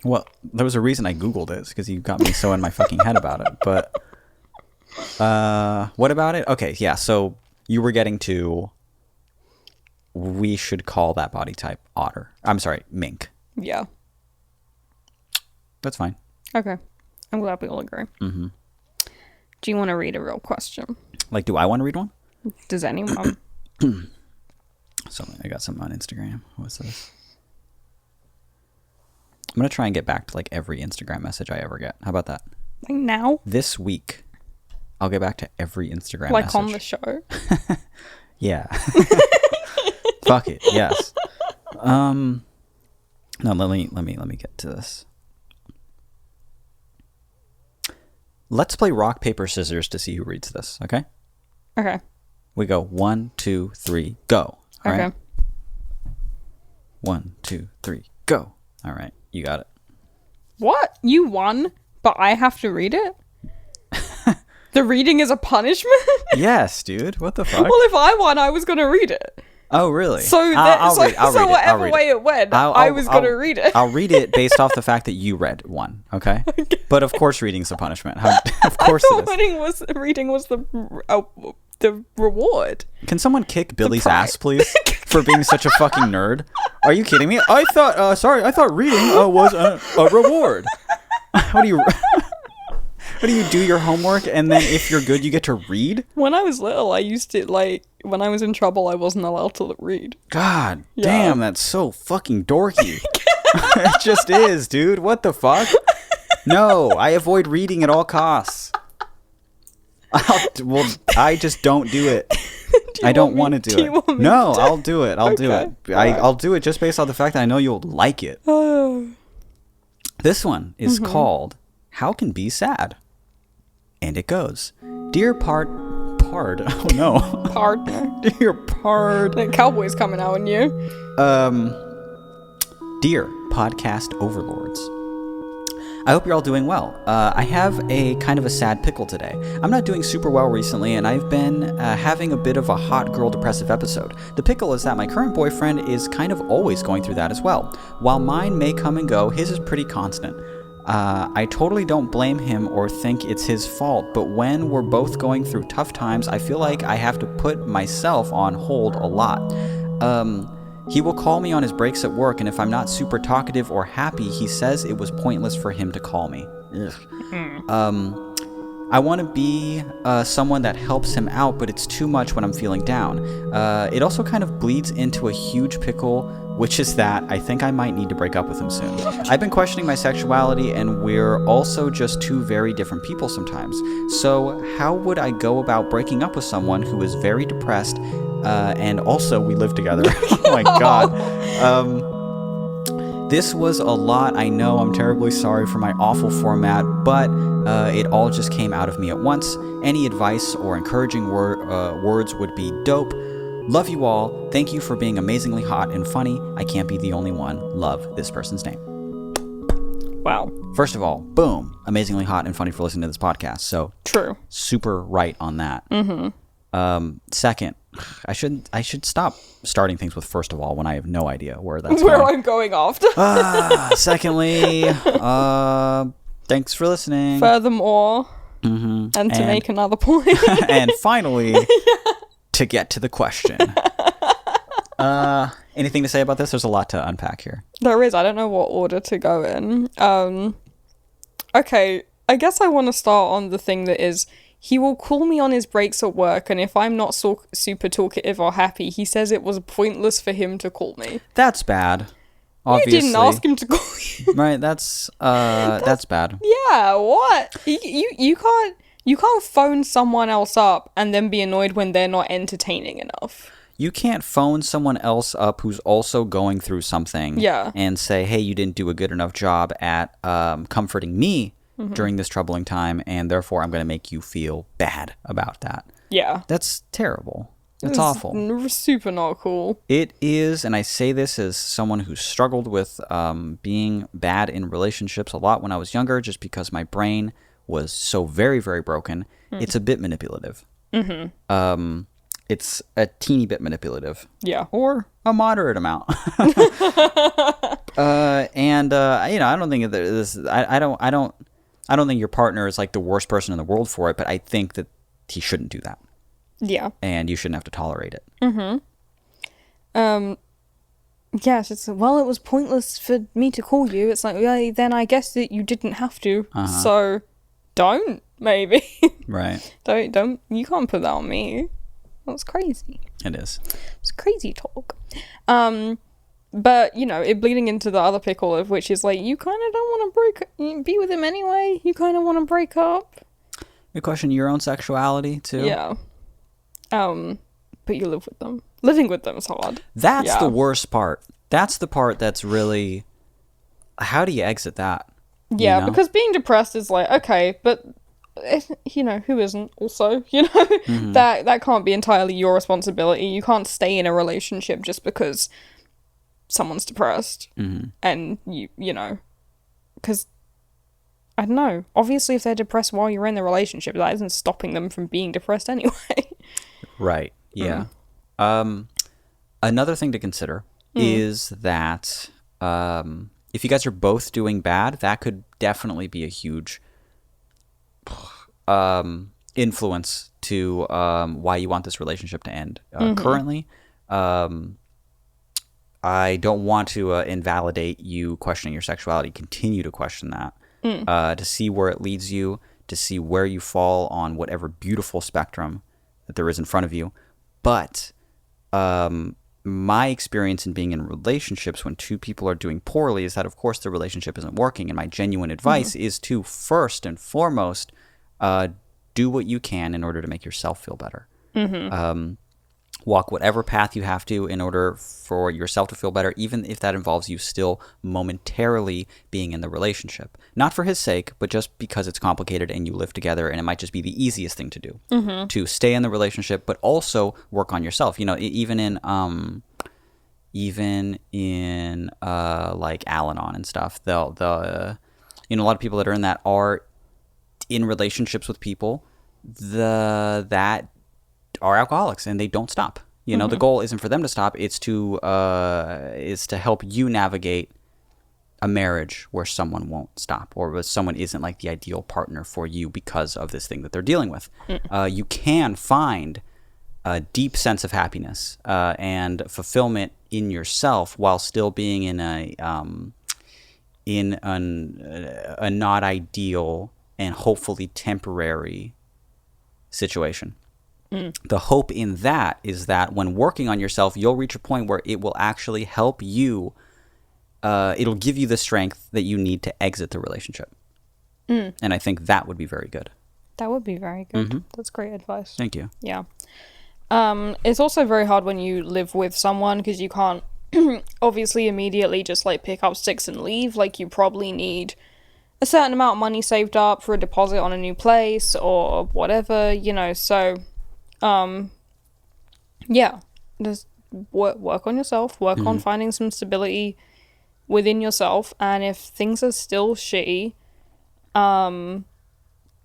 Speaker 1: Well, there was a reason I Googled it, because you got me so in my fucking head about it. But what about it? Okay, yeah, so you were getting to, we should call that body type otter. I'm sorry, mink.
Speaker 2: Yeah.
Speaker 1: That's fine.
Speaker 2: Okay. I'm glad we all agree. Mm-hmm. Do you want to read a real question?
Speaker 1: Like, do I want to read one?
Speaker 2: Does anyone?
Speaker 1: So I got something on Instagram. What's this? I'm going to try and get back to like every Instagram message I ever get. How about that?
Speaker 2: Like now?
Speaker 1: This week, I'll get back to every Instagram
Speaker 2: Like
Speaker 1: message.
Speaker 2: on the show?
Speaker 1: Yeah. Fuck it. Yes. No, let me get to this. Let's play rock, paper, scissors to see who reads this, okay?
Speaker 2: Okay.
Speaker 1: We go 1, 2, 3, go. All
Speaker 2: Okay.
Speaker 1: right? 1, 2, 3, go. All right. You got it.
Speaker 2: What? You won, but I have to read it? The reading is a punishment?
Speaker 1: Yes, dude. What the fuck?
Speaker 2: Well, if I won, I was going to read it.
Speaker 1: Oh, really?
Speaker 2: So whatever way it went, I was going to read it.
Speaker 1: I'll read it based off the fact that you read one, okay? But of course reading's the punishment. Of course
Speaker 2: I thought
Speaker 1: it is.
Speaker 2: reading was the reward.
Speaker 1: Can someone kick Billy's ass, please? For being such a fucking nerd? Are you kidding me? I thought reading was a reward. What do What do you do your homework and then if you're good, you get to read?
Speaker 2: When I was little, I used to, like, when I was in trouble, I wasn't allowed to read.
Speaker 1: God
Speaker 2: Yeah.
Speaker 1: damn, that's so fucking dorky. It just is, dude. What the fuck? No, I avoid reading at all costs. I just don't do it. I don't want to do it. No, I'll do it. I'll do it. I'll do it just based on the fact that I know you'll like it. This one is called How Can Be Sad. And it goes, Dear Pard. Oh no.
Speaker 2: Partner.
Speaker 1: Dear Pard.
Speaker 2: The cowboy's coming out on you.
Speaker 1: Dear podcast overlords. I hope you're all doing well. I have a kind of a sad pickle today. I'm not doing super well recently, and I've been having a bit of a hot girl depressive episode. The pickle is that my current boyfriend is kind of always going through that as well. While mine may come and go, his is pretty constant. I totally don't blame him or think it's his fault, but when we're both going through tough times, I feel like I have to put myself on hold a lot. He will call me on his breaks at work, and if I'm not super talkative or happy, he says it was pointless for him to call me. I want to be someone that helps him out, but it's too much when I'm feeling down. It also kind of bleeds into a huge pickle, which is that I think I might need to break up with him soon. I've been questioning my sexuality, and we're also just two very different people sometimes. So how would I go about breaking up with someone who is very depressed, and also we live together? Oh my god. This was a lot. I know I'm terribly sorry for my awful format, but it all just came out of me at once. Any advice or encouraging words would be dope. Love you all. Thank you for being amazingly hot and funny. I can't be the only one. Love, this person's name.
Speaker 2: Wow.
Speaker 1: First of all, boom. Amazingly hot and funny for listening to this podcast. So
Speaker 2: True.
Speaker 1: Super right on that. Second, I should stop starting things with first of all when I have no idea where that's
Speaker 2: Where
Speaker 1: going.
Speaker 2: I'm going after.
Speaker 1: Secondly, thanks for listening.
Speaker 2: Furthermore, and to make another point.
Speaker 1: And finally, to get to the question. Anything to say about this? There's a lot to unpack here.
Speaker 2: There is. I don't know what order to go in. Okay, I guess I want to start on the thing that is, he will call me on his breaks at work, and if I'm not super talkative or happy, he says it was pointless for him to call me.
Speaker 1: That's bad. Obviously.
Speaker 2: You didn't ask him to call you.
Speaker 1: Right, that's bad.
Speaker 2: Yeah, what? You can't phone someone else up and then be annoyed when they're not entertaining enough.
Speaker 1: You can't phone someone else up who's also going through something and say, hey, you didn't do a good enough job at comforting me during this troubling time, and therefore I'm going to make you feel bad about that. Yeah. That's terrible. That's awful.
Speaker 2: Super not cool.
Speaker 1: It is, and I say this as someone who struggled with being bad in relationships a lot when I was younger, just because my brain was so very, very broken. It's a bit manipulative. It's a teeny bit manipulative. Yeah. Or a moderate amount. I don't think this. I don't think your partner is like the worst person in the world for it, but I think that he shouldn't do that. Yeah. And you shouldn't have to tolerate it.
Speaker 2: Yes, it was pointless for me to call you. It's like, well, then I guess that you didn't have to. So don't, maybe. Right. Don't, you can't put that on me. That's crazy.
Speaker 1: It is.
Speaker 2: It's crazy talk. But, it bleeding into the other pickle, of which is like, you kind of don't want to be with him anyway. You kind of want to break up.
Speaker 1: You question your own sexuality, too.
Speaker 2: Yeah. But you live with them. Living with them is hard.
Speaker 1: That's the worst part. That's the part that's really... How do you exit that?
Speaker 2: Yeah, because being depressed is like, okay, but... who isn't also, that can't be entirely your responsibility. You can't stay in a relationship just because someone's depressed. And because I don't know, obviously if they're depressed while you're in the relationship, that isn't stopping them from being depressed anyway. Right.
Speaker 1: Yeah. Another thing to consider is that if you guys are both doing bad, that could definitely be a huge influence to why you want this relationship to end. Currently, I don't want to invalidate you questioning your sexuality. Continue to question that to see where it leads you, to see where you fall on whatever beautiful spectrum that there is in front of you. But my experience in being in relationships when two people are doing poorly is that, of course, the relationship isn't working. And my genuine advice is to, first and foremost, do what you can in order to make yourself feel better. Walk whatever path you have to in order for yourself to feel better, even if that involves you still momentarily being in the relationship. Not for his sake, but just because it's complicated and you live together, and it might just be the easiest thing to do. To stay in the relationship, but also work on yourself. You know, even in like Al-Anon and stuff, they'll you know, a lot of people that are in that are in relationships with people that are alcoholics and they don't stop. You know, the goal isn't for them to stop. It's to help you navigate a marriage where someone won't stop, or where someone isn't like the ideal partner for you because of this thing that they're dealing with. You can find a deep sense of happiness and fulfillment in yourself while still being in a not ideal and hopefully temporary situation. The hope in that is that when working on yourself, you'll reach a point where it will actually help you. It'll give you the strength that you need to exit the relationship. And I think that would be very good.
Speaker 2: That would be very good. That's great advice.
Speaker 1: Thank you.
Speaker 2: Yeah. It's also very hard when you live with someone because you can't obviously immediately just like pick up sticks and leave. Like you probably need a certain amount of money saved up for a deposit on a new place or whatever, you know, so yeah, just work on yourself, work on finding some stability within yourself, and if things are still shitty,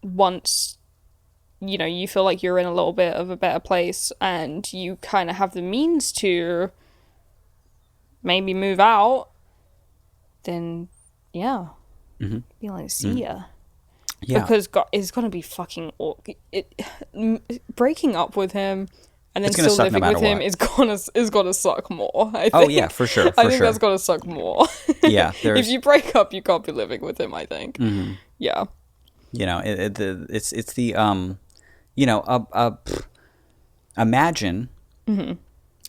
Speaker 2: once, you know, you feel like you're in a little bit of a better place and you kind of have the means to maybe move out, then yeah, be like, see ya.
Speaker 1: Yeah.
Speaker 2: Because it's gonna be fucking awkward. Breaking up with him and then still
Speaker 1: suck no
Speaker 2: living with
Speaker 1: matter
Speaker 2: him
Speaker 1: what.
Speaker 2: is gonna suck more. I think.
Speaker 1: Oh yeah, for sure.
Speaker 2: I think that's gonna suck more.
Speaker 1: Yeah,
Speaker 2: if you break up, you can't be living with him. I think. Yeah.
Speaker 1: You know, it's the you know, imagine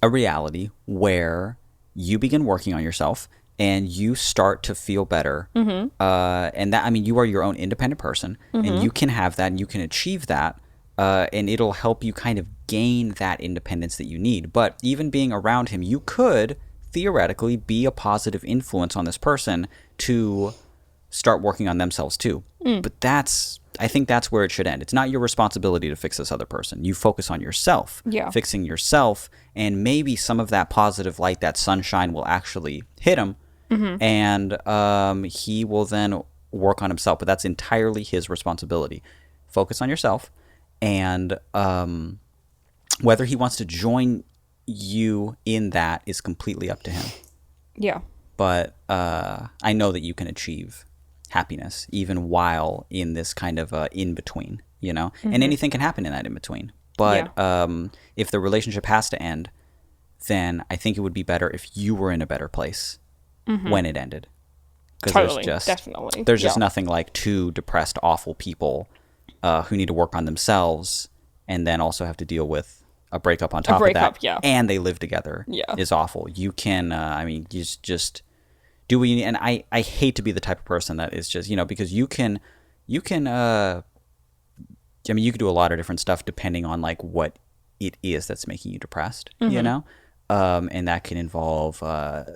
Speaker 1: a reality where you begin working on yourself and you start to feel better. And that, I mean, you are your own independent person, and you can have that and you can achieve that. And it'll help you kind of gain that independence that you need. But even being around him, you could theoretically be a positive influence on this person to start working on themselves too. But I think that's where it should end. It's not your responsibility to fix this other person. You focus on yourself, fixing yourself, and maybe some of that positive light, that sunshine will actually hit him, and he will then work on himself. But that's entirely his responsibility. Focus on yourself, and whether he wants to join you in that is completely up to him.
Speaker 2: Yeah.
Speaker 1: But I know that you can achieve happiness even while in this kind of in-between, you know? And anything can happen in that in-between. But if the relationship has to end, then I think it would be better if you were in a better place when it ended.
Speaker 2: Totally, definitely.
Speaker 1: There's just nothing like two depressed, awful people who need to work on themselves and then also have to deal with a breakup on top of that. And they live together is awful. You can, I mean, you just do what you need. And I hate to be the type of person that is just, you know, because you can, I mean, you could do a lot of different stuff depending on like what it is that's making you depressed, you know? And that can involve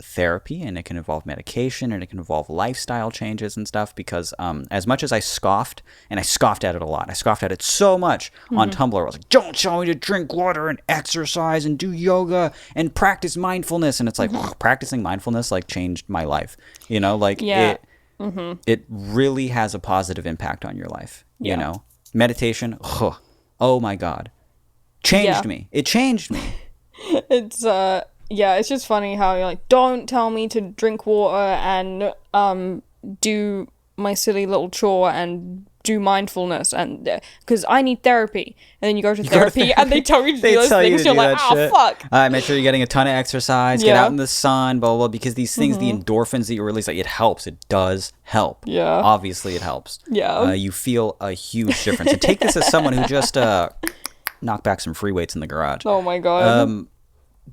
Speaker 1: therapy, and it can involve medication, and it can involve lifestyle changes and stuff. Because as much as I scoffed, and I scoffed at it a lot, I scoffed at it so much on Tumblr. I was like, don't tell me to drink water and exercise and do yoga and practice mindfulness. And it's like, practicing mindfulness like changed my life. You know, like it really has a positive impact on your life. You know, meditation, oh my God, changed me. It changed me.
Speaker 2: It's it's just funny how you're like, don't tell me to drink water and do my silly little chore and do mindfulness and because I need therapy, and then you go to therapy and they tell you to do those things. You're like, fuck.
Speaker 1: Make sure you're getting a ton of exercise, get
Speaker 2: Yeah.
Speaker 1: out in the sun, blah, blah, blah, because these things, the endorphins that you release, like, it helps. It does help.
Speaker 2: Yeah.
Speaker 1: Obviously, it helps.
Speaker 2: Yeah.
Speaker 1: You feel a huge difference. And take this as someone who just knocked back some free weights in the garage.
Speaker 2: Oh my god.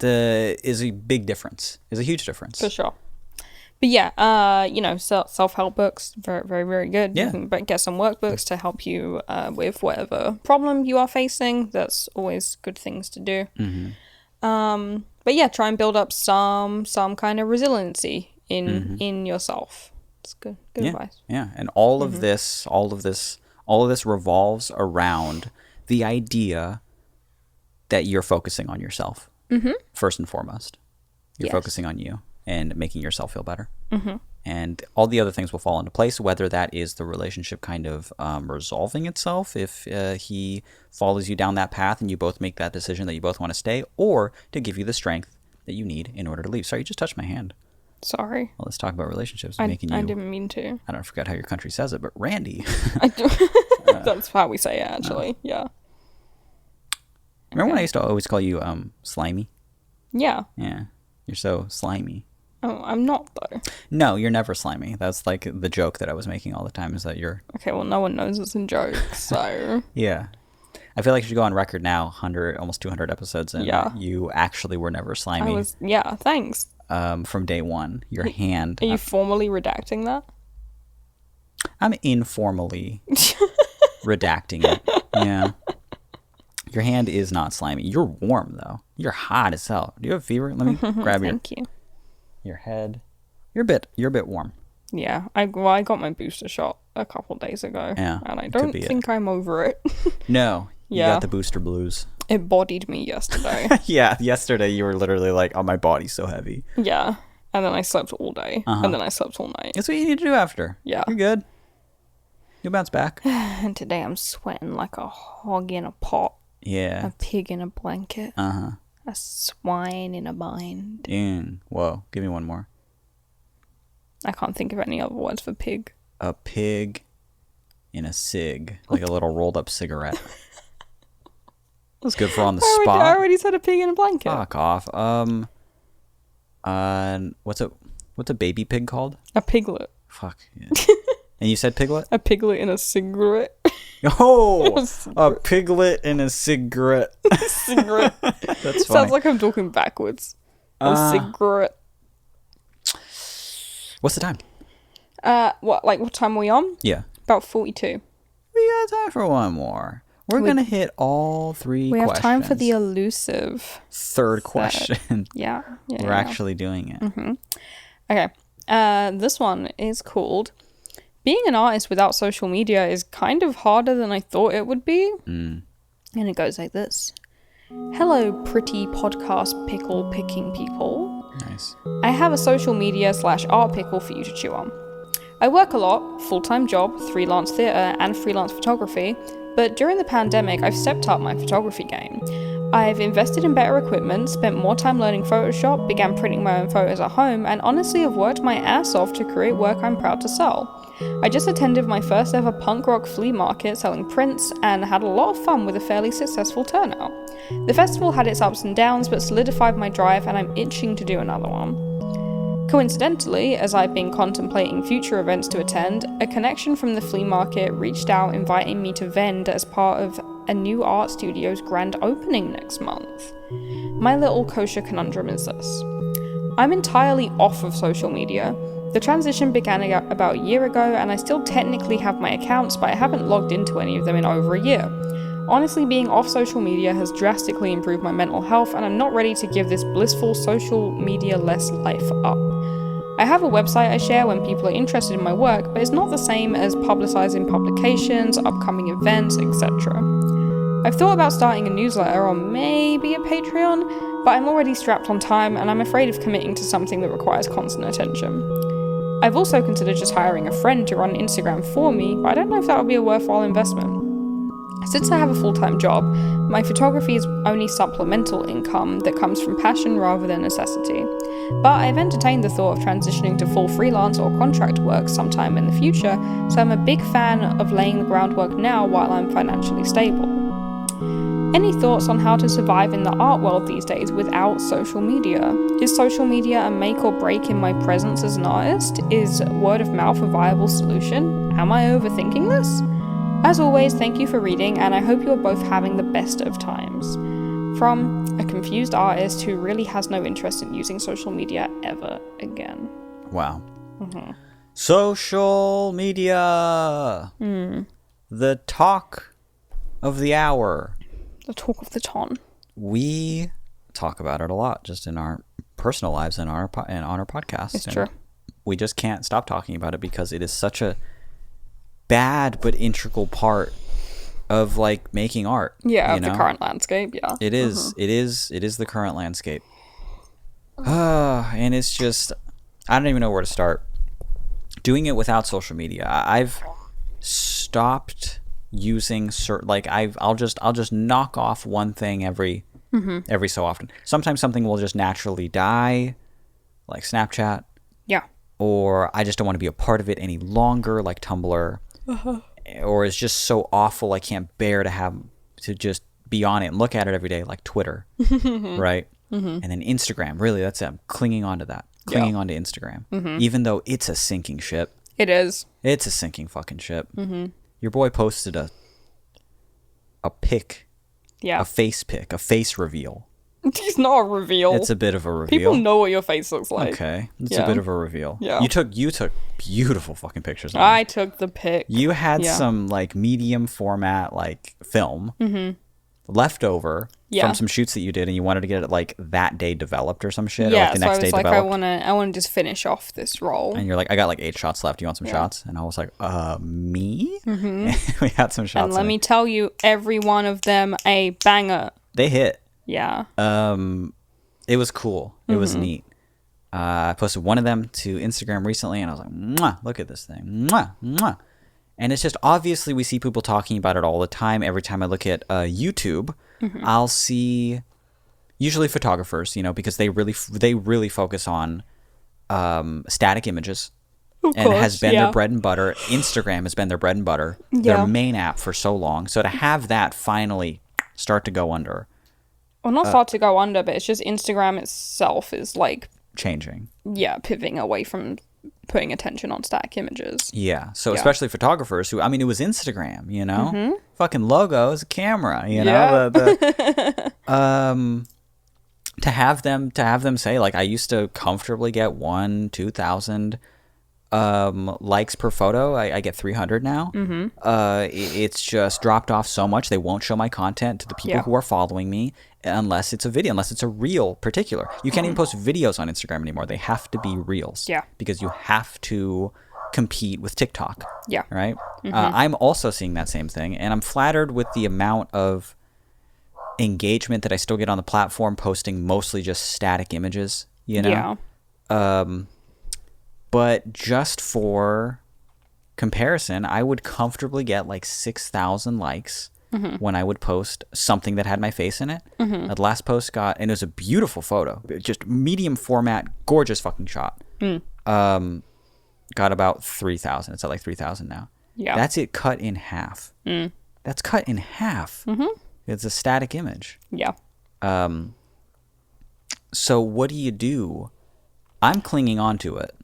Speaker 1: Is a big difference. Is a huge difference.
Speaker 2: For sure. But yeah, you know, self-help books, very, very, very good.
Speaker 1: Yeah.
Speaker 2: You can get some workbooks to help you with whatever problem you are facing. That's always good things to do. But yeah, try and build up some kind of resiliency in yourself. It's good advice.
Speaker 1: Yeah, and all of this revolves around the idea that you're focusing on yourself first and foremost. You're focusing on you and making yourself feel better. And all the other things will fall into place, whether that is the relationship kind of resolving itself if he follows you down that path and you both make that decision that you both want to stay, or to give you the strength that you need in order to leave. Sorry, you just touched my hand.
Speaker 2: Sorry.
Speaker 1: Well, let's talk about relationships.
Speaker 2: I
Speaker 1: making you,
Speaker 2: didn't mean to.
Speaker 1: I don't forget how your country says it, but Randy.
Speaker 2: That's how we say it, actually. Yeah.
Speaker 1: Remember when I used to always call you slimy?
Speaker 2: Yeah.
Speaker 1: Yeah. You're so slimy.
Speaker 2: Oh, I'm not, though.
Speaker 1: No, you're never slimy. That's like the joke that I was making all the time, is that you're...
Speaker 2: Okay, well, no one knows it's a joke, so...
Speaker 1: Yeah. I feel like you should go on record now, almost 200 episodes in.
Speaker 2: Yeah.
Speaker 1: You actually were never slimy.
Speaker 2: Yeah, thanks.
Speaker 1: From day one. Your hand...
Speaker 2: Are you formally redacting that?
Speaker 1: I'm informally redacting it. Yeah. Your hand is not slimy. You're warm, though. You're hot as hell. Do you have fever? Let me grab
Speaker 2: Thank you.
Speaker 1: your head. You're a bit warm.
Speaker 2: Yeah, I got my booster shot a couple days ago.
Speaker 1: Yeah,
Speaker 2: and I don't think I'm over it.
Speaker 1: No, you
Speaker 2: Yeah.
Speaker 1: got the booster blues.
Speaker 2: It bodied me yesterday.
Speaker 1: Yeah, yesterday you were literally like, oh, my body's so heavy.
Speaker 2: Yeah, and then I slept all day, and then I slept all night.
Speaker 1: That's what you need to do after.
Speaker 2: Yeah.
Speaker 1: You're good. You'll bounce back.
Speaker 2: And today I'm sweating like a hog in a pot,
Speaker 1: Yeah.
Speaker 2: a pig in a blanket, a swine in a bind.
Speaker 1: Dang. Whoa, give me one more.
Speaker 2: I can't think of any other words for pig.
Speaker 1: A pig in a cig, like a little rolled up cigarette. That's good for on the spot.
Speaker 2: I already said a pig in a blanket.
Speaker 1: Fuck off. What's a baby pig called?
Speaker 2: A piglet.
Speaker 1: Fuck. Yeah. And you said piglet?
Speaker 2: A piglet in a cigarette.
Speaker 1: Oh, a piglet in a cigarette.
Speaker 2: Cigarette.
Speaker 1: That's funny.
Speaker 2: Sounds like I'm talking backwards. A cigarette.
Speaker 1: What's the time?
Speaker 2: What time are we on?
Speaker 1: Yeah.
Speaker 2: About 42.
Speaker 1: We got time for one more. We're going to hit all three
Speaker 2: We
Speaker 1: questions.
Speaker 2: have time for the elusive
Speaker 1: third question.
Speaker 2: Yeah.
Speaker 1: We're actually doing it.
Speaker 2: Okay. This one is called Being an Artist Without Social Media is Kind of Harder Than I Thought It Would Be. And it goes like this. Hello, pretty podcast pickle picking people.
Speaker 1: Nice.
Speaker 2: I have a social media / art pickle for you to chew on. I work a lot, full-time job, freelance theatre, and freelance photography, but during the pandemic, I've stepped up my photography game. I've invested in better equipment, spent more time learning Photoshop, began printing my own photos at home, and honestly have worked my ass off to create work I'm proud to sell. I just attended my first ever punk rock flea market selling prints and had a lot of fun with a fairly successful turnout. The festival had its ups and downs, but solidified my drive, and I'm itching to do another one. Coincidentally, as I've been contemplating future events to attend, a connection from the flea market reached out inviting me to vend as part of a new art studio's grand opening next month. My little kosher conundrum is this. I'm entirely off of social media. The transition began about a year ago, and I still technically have my accounts, but I haven't logged into any of them in over a year. Honestly, being off social media has drastically improved my mental health, and I'm not ready to give this blissful social media-less life up. I have a website I share when people are interested in my work, but it's not the same as publicizing publications, upcoming events, etc. I've thought about starting a newsletter or maybe a Patreon, but I'm already strapped on time and I'm afraid of committing to something that requires constant attention. I've also considered just hiring a friend to run Instagram for me, but I don't know if that would be a worthwhile investment. Since I have a full-time job, my photography is only supplemental income that comes from passion rather than necessity. But I've entertained the thought of transitioning to full freelance or contract work sometime in the future, so I'm a big fan of laying the groundwork now while I'm financially stable. Any thoughts on how to survive in the art world these days without social media? Is social media a make or break in my presence as an artist? Is word of mouth a viable solution? Am I overthinking this? As always, thank you for reading, and I hope you're both having the best of times. From a confused artist who really has no interest in using social media ever again.
Speaker 1: Wow. Social media. The talk of the hour.
Speaker 2: The talk of the town.
Speaker 1: We talk about it a lot just in our personal lives and on our podcast.
Speaker 2: It's true.
Speaker 1: We just can't stop talking about it because it is such a bad but integral part of like making art.
Speaker 2: Yeah, of the current landscape. Yeah,
Speaker 1: it is. It is the current landscape. And it's just, I don't even know where to start. Doing it without social media, I've stopped using certain, like I'll just knock off one thing every so often. Sometimes something will just naturally die, like Snapchat.
Speaker 2: Yeah.
Speaker 1: Or I just don't want to be a part of it any longer, like Tumblr. Or it's just so awful I can't bear to just be on it and look at it every day, like Twitter. Right? And then Instagram, really, that's it. I'm clinging onto that. Clinging onto Instagram. Even though it's a sinking ship.
Speaker 2: It is.
Speaker 1: It's a sinking fucking ship. Your boy posted a pic.
Speaker 2: Yeah.
Speaker 1: A face pic. A face reveal.
Speaker 2: It's not a reveal.
Speaker 1: It's a bit of a reveal.
Speaker 2: People know what your face looks like.
Speaker 1: Okay. It's a bit of a reveal.
Speaker 2: Yeah.
Speaker 1: You took beautiful fucking pictures.
Speaker 2: I took the pic.
Speaker 1: You had some like medium format like film left over from some shoots that you did, and you wanted to get it like that day developed or some shit.
Speaker 2: Yeah,
Speaker 1: or, like, the next
Speaker 2: so I was
Speaker 1: day
Speaker 2: like,
Speaker 1: developed.
Speaker 2: I want to just finish off this role.
Speaker 1: And you're like, I got like 8 shots left. You want some shots? And I was like, me? We had some shots.
Speaker 2: And let me tell you, every one of them a banger.
Speaker 1: They hit.
Speaker 2: Yeah.
Speaker 1: It was cool. It was neat. I posted one of them to Instagram recently, and I was like, mwah, look at this thing. Mwah, mwah. And it's just, obviously, we see people talking about it all the time. Every time I look at YouTube, I'll see, usually photographers, because they really focus on static images.
Speaker 2: Of
Speaker 1: and
Speaker 2: course,
Speaker 1: it has been their bread and butter. Instagram has been their bread and butter, their main app for so long. So to have that finally start to go under.
Speaker 2: Well, not start to go under, but it's just Instagram itself is like
Speaker 1: changing.
Speaker 2: Yeah, pivoting away from putting attention on static images.
Speaker 1: Yeah. So especially photographers who, I mean, it was Instagram, fucking logo is a camera, to have them say like, I used to comfortably get 1,000-2,000 likes per photo. I get 300 now. It's just dropped off so much. They won't show my content to the people who are following me unless it's a video, unless it's a reel particular. You can't even post videos on Instagram anymore. They have to be reels.
Speaker 2: Yeah.
Speaker 1: Because you have to compete with TikTok.
Speaker 2: Yeah.
Speaker 1: Right? I'm also seeing that same thing, and I'm flattered with the amount of engagement that I still get on the platform, posting mostly just static images,
Speaker 2: Yeah.
Speaker 1: But just for comparison, I would comfortably get like 6,000 likes when I would post something that had my face in it. The last post got, and it was a beautiful photo, just medium format, gorgeous fucking shot. Got about 3,000. It's at like 3,000 now.
Speaker 2: Yeah.
Speaker 1: That's it cut in half. That's cut in half. It's a static image.
Speaker 2: Yeah.
Speaker 1: So what do? I'm clinging on to it.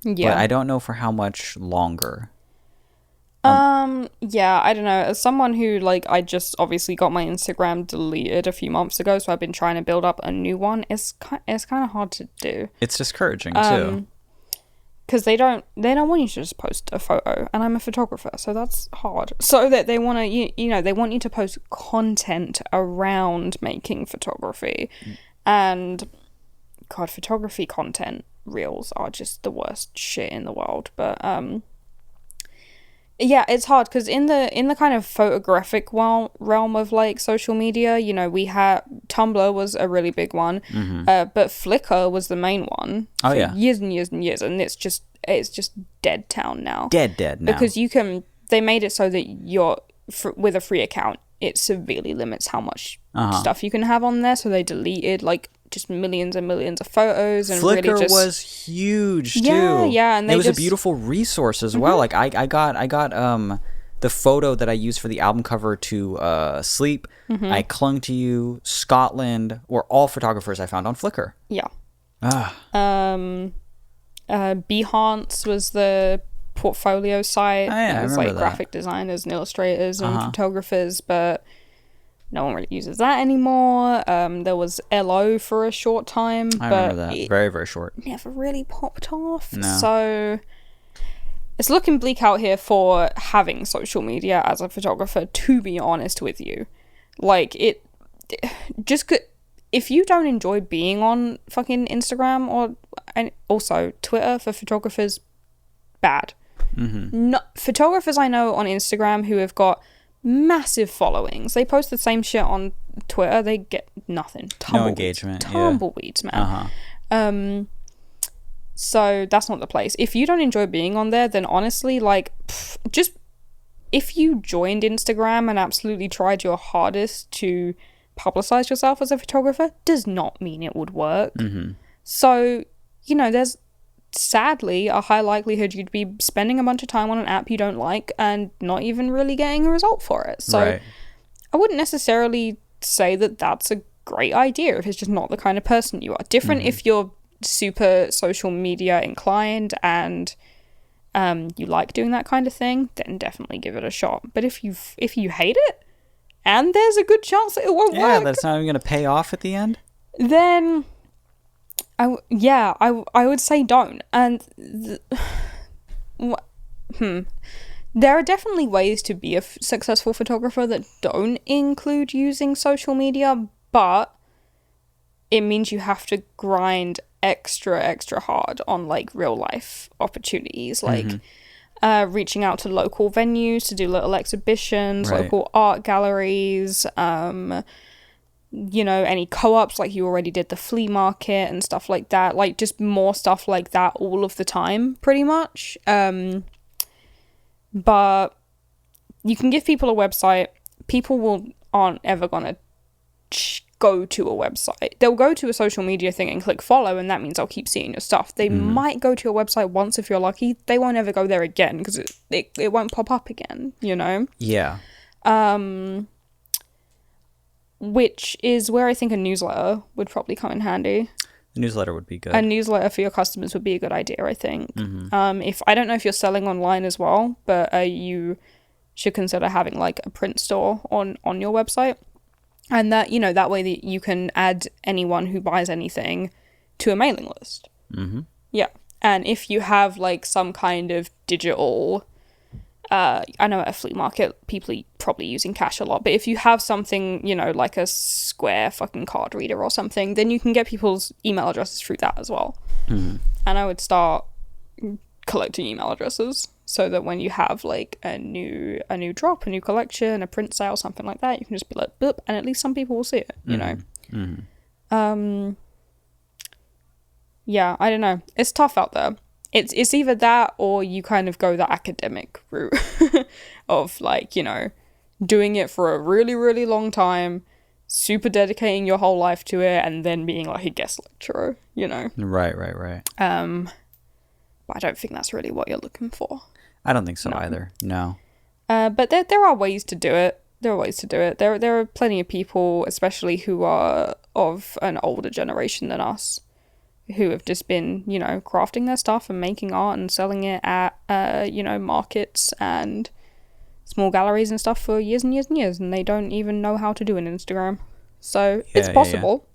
Speaker 2: Yeah.
Speaker 1: But I don't know for how much longer.
Speaker 2: Yeah, I don't know. As someone who, like, I just obviously got my Instagram deleted a few months ago, so I've been trying to build up a new one. It's kind of hard to do.
Speaker 1: It's discouraging, too.
Speaker 2: Because they don't want you to just post a photo, and I'm a photographer, so that's hard. So that they want to, they want you to post content around making photography. And, God, photography content reels are just the worst shit in the world. But, yeah, it's hard because in the kind of photographic realm of like social media, we had Tumblr was a really big one, but Flickr was the main one for years and years and years, and it's just dead town now.
Speaker 1: Dead now.
Speaker 2: Because they made it so that you're with a free account it severely limits how much stuff you can have on there. So they deleted like just millions and millions of photos, and
Speaker 1: Flickr
Speaker 2: really just
Speaker 1: was huge too.
Speaker 2: Yeah, and
Speaker 1: it was a beautiful resource as well. Like I got the photo that I used for the album cover to Sleep. I Clung to You, Scotland, were all photographers I found on Flickr.
Speaker 2: Yeah. Behance was the portfolio site.
Speaker 1: Oh, yeah,
Speaker 2: it was
Speaker 1: I
Speaker 2: like
Speaker 1: remember that.
Speaker 2: graphic designers and illustrators and photographers, but no one really uses that anymore. There was LO for a short time,
Speaker 1: I
Speaker 2: but
Speaker 1: remember that. Very, very short.
Speaker 2: never really popped off.
Speaker 1: No.
Speaker 2: So it's looking bleak out here for having social media as a photographer, to be honest with you. Like, if you don't enjoy being on fucking Instagram and also Twitter for photographers, bad. No, photographers I know on Instagram who have got massive followings, they post the same shit on Twitter, they get nothing.
Speaker 1: No engagement.
Speaker 2: Tumbleweeds, man. So that's not the place. If you don't enjoy being on there, then honestly, like, just if you joined Instagram and absolutely tried your hardest to publicize yourself as a photographer, does not mean it would work. So, you know, there's sadly a high likelihood you'd be spending a bunch of time on an app you don't like and not even really getting a result for it. So
Speaker 1: Right.
Speaker 2: I wouldn't necessarily say that that's a great idea if it's just not the kind of person you are. Different if you're super social media inclined and you like doing that kind of thing, then definitely give it a shot. But if you hate it and there's a good chance that it won't work,
Speaker 1: that's not even going to pay off at the end.
Speaker 2: then I would say don't. And there are definitely ways to be a successful photographer that don't include using social media, but it means you have to grind extra hard on like real life opportunities, like reaching out to local venues to do little exhibitions,
Speaker 1: Right.
Speaker 2: local art galleries, you know, any co-ops, like you already did the flea market and stuff like that, like just more stuff like that all of the time, pretty much. But you can give people a website. People aren't ever gonna go to a website. They'll go to a social media thing and click follow, and that means I'll keep seeing your stuff. They might go to your website once if you're lucky. They won't ever go there again because it won't pop up again, you know?
Speaker 1: Yeah.
Speaker 2: Which is where I think a newsletter would probably come in handy.
Speaker 1: The newsletter would be good.
Speaker 2: A newsletter for your customers would be a good idea, I think. If I don't know if you're selling online as well, but you should consider having like a print store on your website. And that, you know, that way that you can add anyone who buys anything to a mailing list. Yeah. And if you have like some kind of digital, I know at a flea market people are probably using cash a lot, but if you have something, you know, like a Square fucking card reader or something, then you can get people's email addresses through that as well. And I would start collecting email addresses so that when you have like a new drop, a new collection, a print sale, something like that, you can just be like boop, and at least some people will see it, you know. Yeah, I don't know, it's tough out there. It's either that or you kind of go the academic route of like, you know, doing it for a really, really long time, super dedicating your whole life to it, and then being like a guest lecturer, you know.
Speaker 1: Right.
Speaker 2: But I don't think that's really what you're looking for.
Speaker 1: I don't think so either. No.
Speaker 2: But there are ways to do it. There are plenty of people, especially who are of an older generation than us, who have just been, you know, crafting their stuff and making art and selling it at, you know, markets and small galleries and stuff for years and years and years, and they don't even know how to do an Instagram. So it's possible.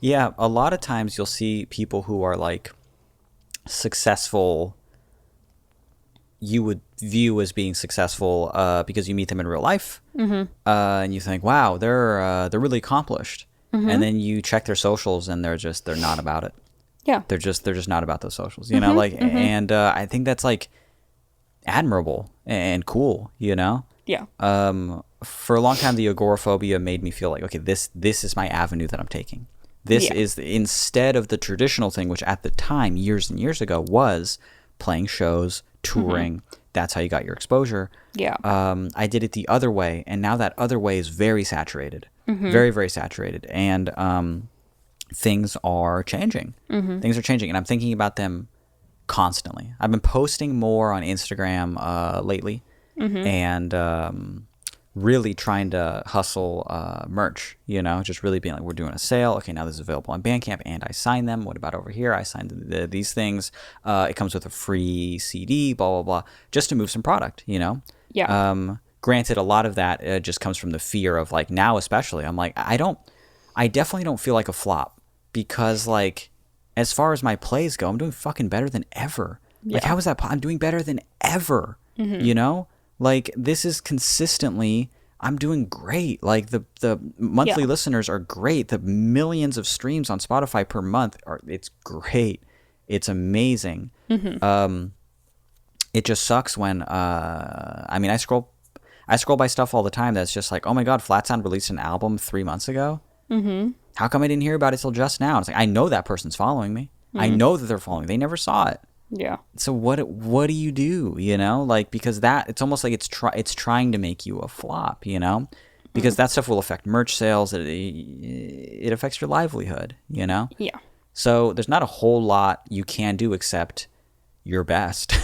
Speaker 1: Yeah, a lot of times you'll see people who are like successful, you would view as being successful because you meet them in real life, and you think, wow, they're really accomplished. And then you check their socials and they're not about it.
Speaker 2: Yeah.
Speaker 1: They're just not about those socials, you know, like, and I think that's like admirable and cool, you know?
Speaker 2: Yeah.
Speaker 1: For a long time, the agoraphobia made me feel like, okay, this is my avenue that I'm taking. This is, instead of the traditional thing, which at the time, years and years ago, was playing shows, touring. that's how you got your exposure.
Speaker 2: Yeah.
Speaker 1: I did it the other way, and now that other way is very saturated, very, very saturated, and things are changing. Things are changing, and I'm thinking about them constantly. I've been posting more on Instagram lately, and really trying to hustle merch, just really being like, we're doing a sale. Okay, now this is available on Bandcamp, and I signed them. What about over here? I signed these things. It comes with a free CD, blah, blah, blah, just to move some product,
Speaker 2: Yeah.
Speaker 1: Granted, a lot of that just comes from the fear of, like, now especially, I'm like, I definitely don't feel like a flop, because, like, as far as my plays go, I'm doing fucking better than ever. Like, how is that? I'm doing better than ever, Like, this is consistently, I'm doing great. Like, the monthly listeners are great. The millions of streams on Spotify per month it's great. It's amazing. It just sucks when, I scroll by stuff all the time that's just like, oh my God, Flat Sound released an album 3 months ago. How come I didn't hear about it till just now? It's like, I know that person's following me. I know that they're following me. They never saw it.
Speaker 2: Yeah.
Speaker 1: So what do you do, Like, because that, it's almost like it's trying to make you a flop, Because that stuff will affect merch sales. It affects your livelihood,
Speaker 2: Yeah.
Speaker 1: So there's not a whole lot you can do except your best.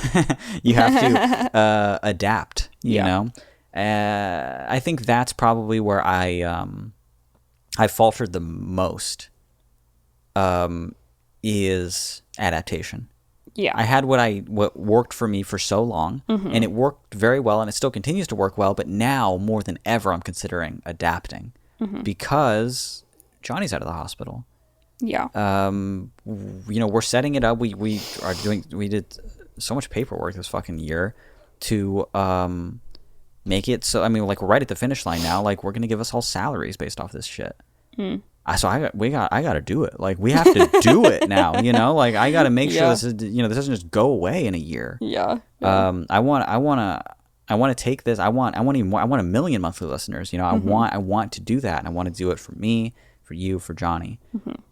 Speaker 1: You have to adapt, you know? I think that's probably where I faltered the most, is adaptation.
Speaker 2: Yeah.
Speaker 1: I had what worked for me for so long, and it worked very well, and it still continues to work well. But now, more than ever, I'm considering adapting because Johnny's out of the hospital.
Speaker 2: Yeah.
Speaker 1: We're setting it up. We did so much paperwork this fucking year to make it so. I mean, like, we're right at the finish line now. Like, we're gonna give us all salaries based off this shit. So I got to do it. Like, we have to do it now, Like, I got to make sure this is, this doesn't just go away in a year.
Speaker 2: Yeah.
Speaker 1: I want to take this. I want even more. I want 1 million monthly listeners. I want to do that, and I want to do it for me, for you, for Johnny.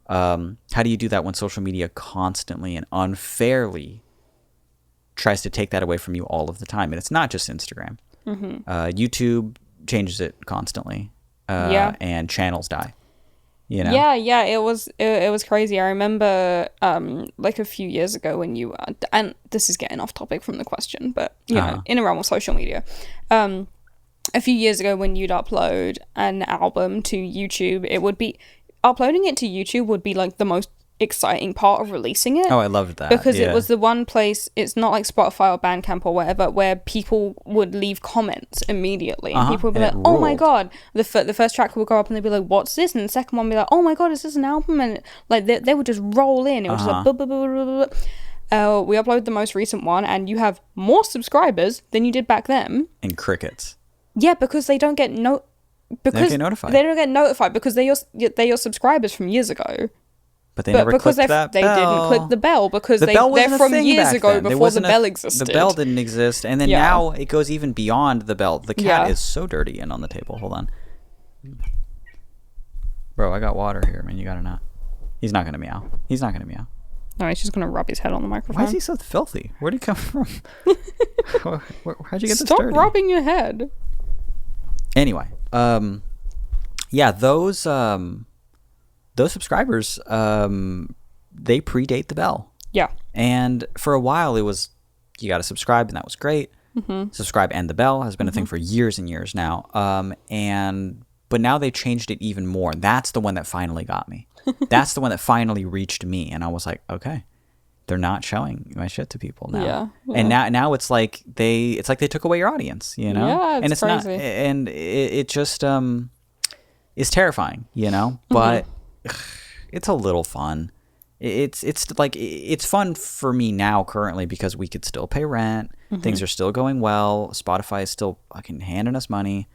Speaker 1: How do you do that when social media constantly and unfairly tries to take that away from you all of the time? And it's not just Instagram. YouTube changes it constantly. And channels die.
Speaker 2: Yeah, it was crazy. I remember like a few years ago when you and this is getting off topic from the question, but in a realm of social media, a few years ago when you'd upload an album to YouTube, it would be uploading it to YouTube would be like the most exciting part of releasing it.
Speaker 1: Oh, I loved that.
Speaker 2: Because it was the one place, it's not like Spotify or Bandcamp or whatever, where people would leave comments immediately. And people would be like, oh my God. The first track would go up and they'd be like, what's this? And the second one would be like, oh my God, is this an album? And like they would just roll in. It was just like, blah, blah, blah, blah, blah. We uploaded the most recent one and you have more subscribers than you did back then.
Speaker 1: And crickets.
Speaker 2: Yeah, because they don't get notified. They don't get notified because they're your subscribers from years ago.
Speaker 1: But they never clicked that bell.
Speaker 2: They didn't click the bell because they're from years ago before the bell existed.
Speaker 1: The bell didn't exist. And then now it goes even beyond the bell. The cat is so dirty and on the table. Hold on. Bro, I got water here, man. You gotta not. He's not gonna meow.
Speaker 2: No, he's just gonna rub his head on the microphone.
Speaker 1: Why is he so filthy? Where'd he come from? How'd you get this dirty?
Speaker 2: Stop rubbing your head.
Speaker 1: Anyway, those subscribers, they predate the bell.
Speaker 2: Yeah.
Speaker 1: And for a while, it was, you got to subscribe, and that was great. Subscribe and the bell has been a thing for years and years now. But now they changed it even more. That's the one that finally got me. That's the one that finally reached me. And I was like, okay, they're not showing my shit to people now.
Speaker 2: Yeah.
Speaker 1: And now it's like they took away your audience,
Speaker 2: Yeah,
Speaker 1: it's
Speaker 2: crazy.
Speaker 1: Not, and it just is terrifying, But it's a little fun. It's like, it's fun for me now currently because we could still pay rent. Things are still going well. Spotify is still fucking handing us money.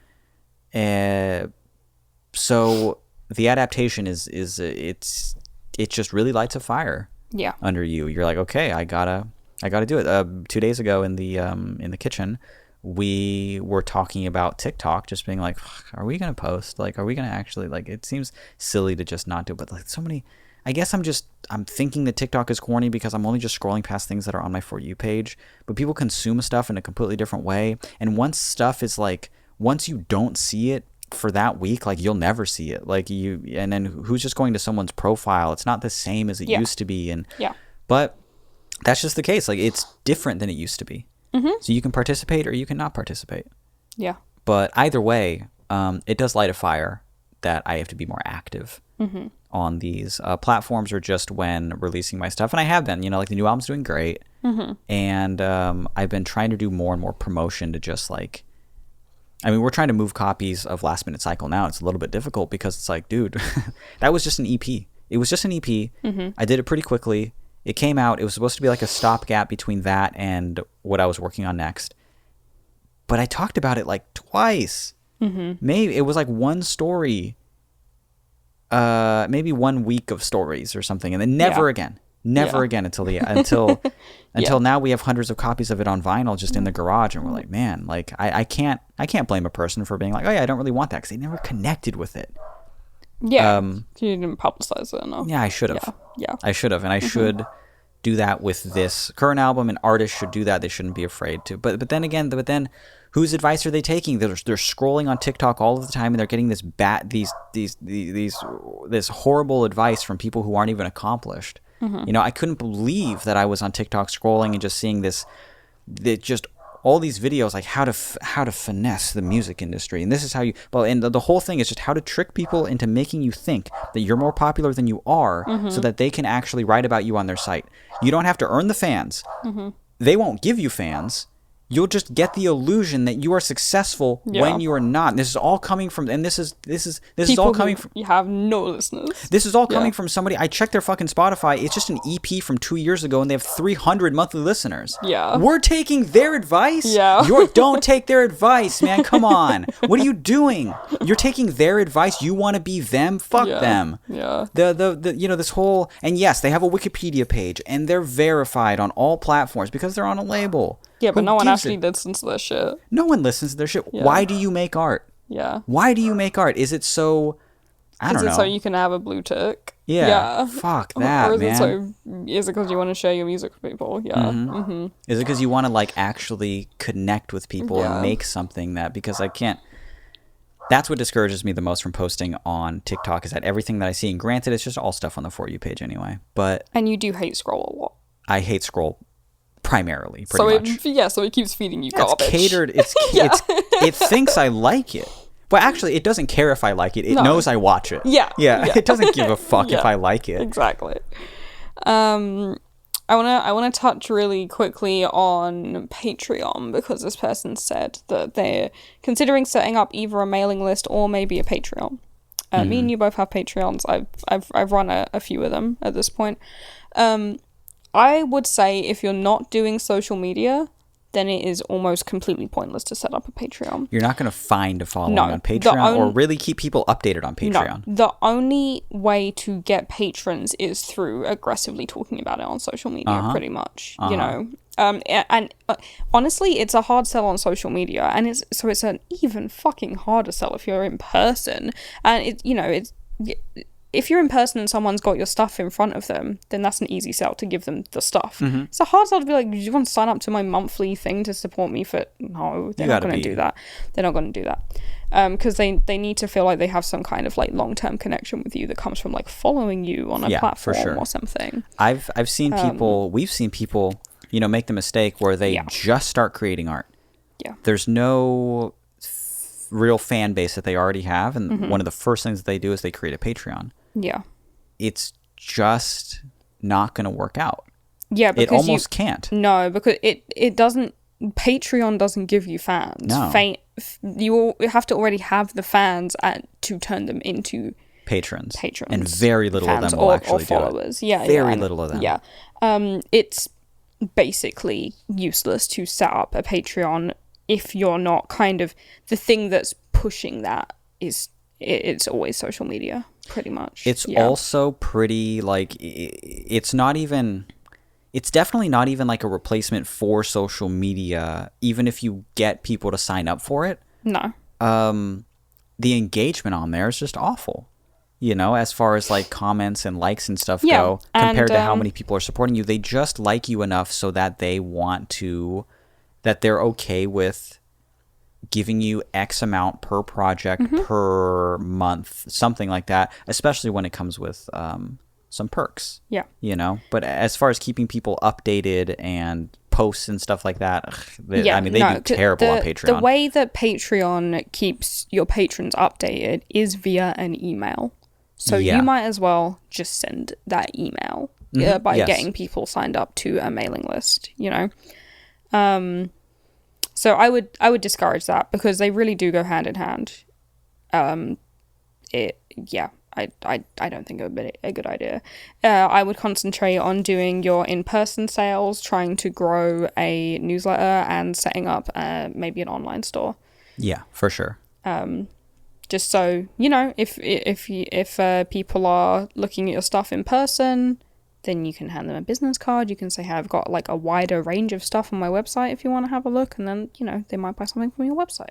Speaker 1: So the adaptation is it just really lights a fire.
Speaker 2: Yeah.
Speaker 1: Under you. You're like, okay, I gotta do it. 2 days ago in the kitchen, we were talking about TikTok, just being like, are we gonna post? Like, are we gonna actually, like, it seems silly to just not do it, but like, so many, I guess I'm thinking that TikTok is corny because I'm only just scrolling past things that are on my For You page. But people consume stuff in a completely different way. And once stuff is like, once you don't see it for that week, like you'll never see it. Like and then who's just going to someone's profile? It's not the same as it used to be. And but that's just the case. Like it's different than it used to be. So you can participate or you can not participate.
Speaker 2: Yeah.
Speaker 1: But either way, it does light a fire that I have to be more active on these platforms, or just when releasing my stuff. And I have been, like the new album's doing great. And I've been trying to do more and more promotion to just like, I mean, we're trying to move copies of Last Minute Cycle now. It's a little bit difficult because it's like, dude, that was just an EP. It was just an EP. I did it pretty quickly. It came out. It was supposed to be like a stopgap between that and what I was working on next. But I talked about it like twice. Maybe it was like one story, maybe 1 week of stories or something, and then never again until now. We have hundreds of copies of it on vinyl just in the garage, and we're like, man, like I can't blame a person for being like, oh yeah, I don't really want that, because they never connected with it.
Speaker 2: Yeah, you didn't publicize it enough.
Speaker 1: Yeah, I should have.
Speaker 2: Yeah,
Speaker 1: I should have, and I should do that with this current album. And artists should do that. They shouldn't be afraid to. But then, whose advice are they taking? They're scrolling on TikTok all of the time, and they're getting this horrible advice from people who aren't even accomplished. I couldn't believe that I was on TikTok scrolling and just seeing just all these videos, like how to finesse the music industry, and this is how you. Well, and the whole thing is just how to trick people into making you think that you're more popular than you are, so that they can actually write about you on their site. You don't have to earn the fans. They won't give you fans. You'll just get the illusion that you are successful when you are not. And this is all coming from, and this is all coming from.
Speaker 2: You have no listeners.
Speaker 1: This is all coming from somebody. I checked their fucking Spotify. It's just an EP from 2 years ago, and they have 300 monthly listeners.
Speaker 2: Yeah.
Speaker 1: We're taking their advice.
Speaker 2: Yeah.
Speaker 1: Don't take their advice, man. Come on. What are you doing? You're taking their advice. You want to be them? Fuck them.
Speaker 2: Yeah.
Speaker 1: This whole, and yes, they have a Wikipedia page, and they're verified on all platforms because they're on a label.
Speaker 2: Yeah, but no one actually listens to their shit.
Speaker 1: No one listens to their shit. Yeah. Why do you make art?
Speaker 2: Yeah.
Speaker 1: Why do you make art? Is it so... I don't know.
Speaker 2: Is it so you can have a blue tick?
Speaker 1: Yeah. Fuck that,
Speaker 2: or is
Speaker 1: man.
Speaker 2: Is it because you want to share your music with people? Yeah.
Speaker 1: Is it because you want to like actually connect with people and make something that... Because I can't... That's what discourages me the most from posting on TikTok, is that everything that I see, and granted, it's just all stuff on the For You page anyway, but...
Speaker 2: And you do hate scroll a lot.
Speaker 1: I hate scroll primarily, pretty much.
Speaker 2: So it keeps feeding you garbage.
Speaker 1: It's catered. It thinks I like it. Well, actually, it doesn't care if I like it. It knows I watch it. Yeah. It doesn't give a fuck if I like it.
Speaker 2: Exactly. I wanna touch really quickly on Patreon, because this person said that they're considering setting up either a mailing list or maybe a Patreon. Me and you both have Patreons. I've run a few of them at this point. I would say if you're not doing social media, then it is almost completely pointless to set up a Patreon.
Speaker 1: You're not going to find a following on Patreon or really keep people updated on Patreon.
Speaker 2: No, the only way to get patrons is through aggressively talking about it on social media, pretty much. And honestly, it's a hard sell on social media, and it's an even fucking harder sell if you're in person. And if you're in person and someone's got your stuff in front of them, then that's an easy sell to give them the stuff. It's a hard sell to be like, do you want to sign up to my monthly thing to support me for... No, they're not going to do that. They're not going to do that. Because they need to feel like they have some kind of like long-term connection with you that comes from like following you on a platform or something.
Speaker 1: I've seen people, we've seen people, make the mistake where they just start creating art.
Speaker 2: Yeah.
Speaker 1: There's no real fan base that they already have, and one of the first things that they do is they create a Patreon.
Speaker 2: Yeah.
Speaker 1: It's just not going to work out.
Speaker 2: Yeah, because
Speaker 1: it almost can't.
Speaker 2: No, because it doesn't... Patreon doesn't give you fans.
Speaker 1: No.
Speaker 2: You have to already have the fans to turn them into...
Speaker 1: Patrons.
Speaker 2: Patrons.
Speaker 1: And very little of them will actually do
Speaker 2: followers.
Speaker 1: it.
Speaker 2: Yeah,
Speaker 1: very little of them.
Speaker 2: Yeah. It's basically useless to set up a Patreon if you're not kind of... The thing that's pushing that is... It's always social media, pretty much.
Speaker 1: It's also pretty, like, it's definitely not even like a replacement for social media, even if you get people to sign up for it.
Speaker 2: No.
Speaker 1: The engagement on there is just awful. as far as like comments and likes and stuff
Speaker 2: Yeah,
Speaker 1: go, compared
Speaker 2: and,
Speaker 1: to how many people are supporting you. They just like you enough so that they want to, that they're okay with giving you X amount per project per month, something like that, especially when it comes with some perks.
Speaker 2: Yeah.
Speaker 1: But as far as keeping people updated and posts and stuff like that, they do terrible on Patreon.
Speaker 2: The way that Patreon keeps your patrons updated is via an email. So
Speaker 1: Yeah.
Speaker 2: you might as well just send that email by
Speaker 1: Yes.
Speaker 2: getting people signed up to a mailing list, So I would discourage that because they really do go hand in hand. I don't think it would be a good idea. I would concentrate on doing your in-person sales, trying to grow a newsletter, and setting up maybe an online store.
Speaker 1: Yeah, for sure.
Speaker 2: Just so if people are looking at your stuff in person, then you can hand them a business card. You can say, "Hey, I've got like a wider range of stuff on my website if you want to have a look," and then they might buy something from your website.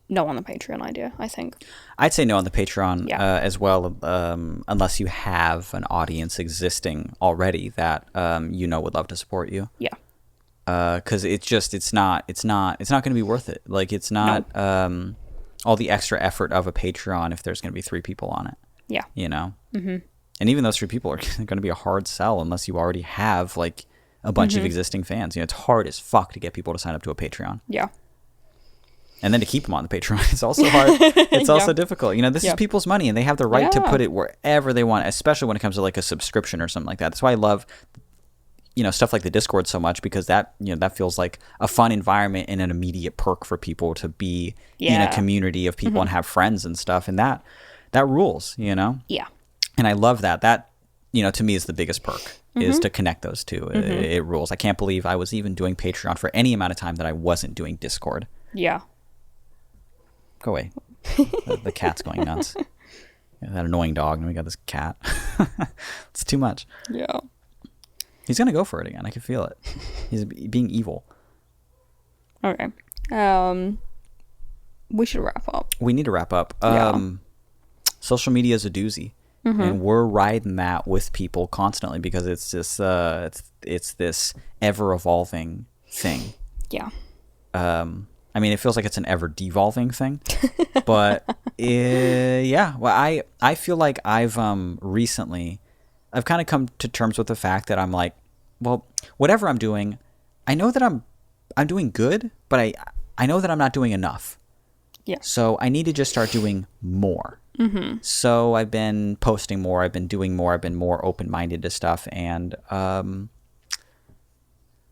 Speaker 2: No on the Patreon idea, I think.
Speaker 1: I'd say no on the Patreon
Speaker 2: Yeah.
Speaker 1: as well, unless you have an audience existing already that would love to support you.
Speaker 2: Yeah.
Speaker 1: Because it's not going to be worth it. Like it's not all the extra effort of a Patreon if there's going to be 3 people on it.
Speaker 2: Yeah.
Speaker 1: Mm-hmm. And even those 3 people are going to be a hard sell unless you already have like a bunch of existing fans. It's hard as fuck to get people to sign up to a Patreon.
Speaker 2: Yeah.
Speaker 1: And then to keep them on the Patreon, it's also hard. It's also difficult. This is people's money, and they have the right to put it wherever they want, especially when it comes to like a subscription or something like that. That's why I love, stuff like the Discord so much, because that, that feels like a fun environment and an immediate perk for people to be in a community of people and have friends and stuff. And that rules,
Speaker 2: Yeah.
Speaker 1: And I love that. That, to me is the biggest perk is to connect those two. It rules. I can't believe I was even doing Patreon for any amount of time that I wasn't doing Discord.
Speaker 2: Yeah.
Speaker 1: Go away. The cat's going nuts. That annoying dog, and we got this cat. It's too much.
Speaker 2: Yeah.
Speaker 1: He's gonna go for it again. I can feel it. He's being evil.
Speaker 2: Okay. We should wrap up.
Speaker 1: We need to wrap up.
Speaker 2: Yeah.
Speaker 1: Social media is a doozy, and we're riding that with people constantly because it's just it's this ever evolving thing.
Speaker 2: Yeah.
Speaker 1: It feels like it's an ever devolving thing, but Well, I feel like I've recently, I've kind of come to terms with the fact that I'm like, well, whatever I'm doing, I know that I'm doing good, but I know that I'm not doing enough.
Speaker 2: Yeah.
Speaker 1: So I need to just start doing more. Mm-hmm. So I've been posting more. I've been doing more. I've been more open-minded to stuff, and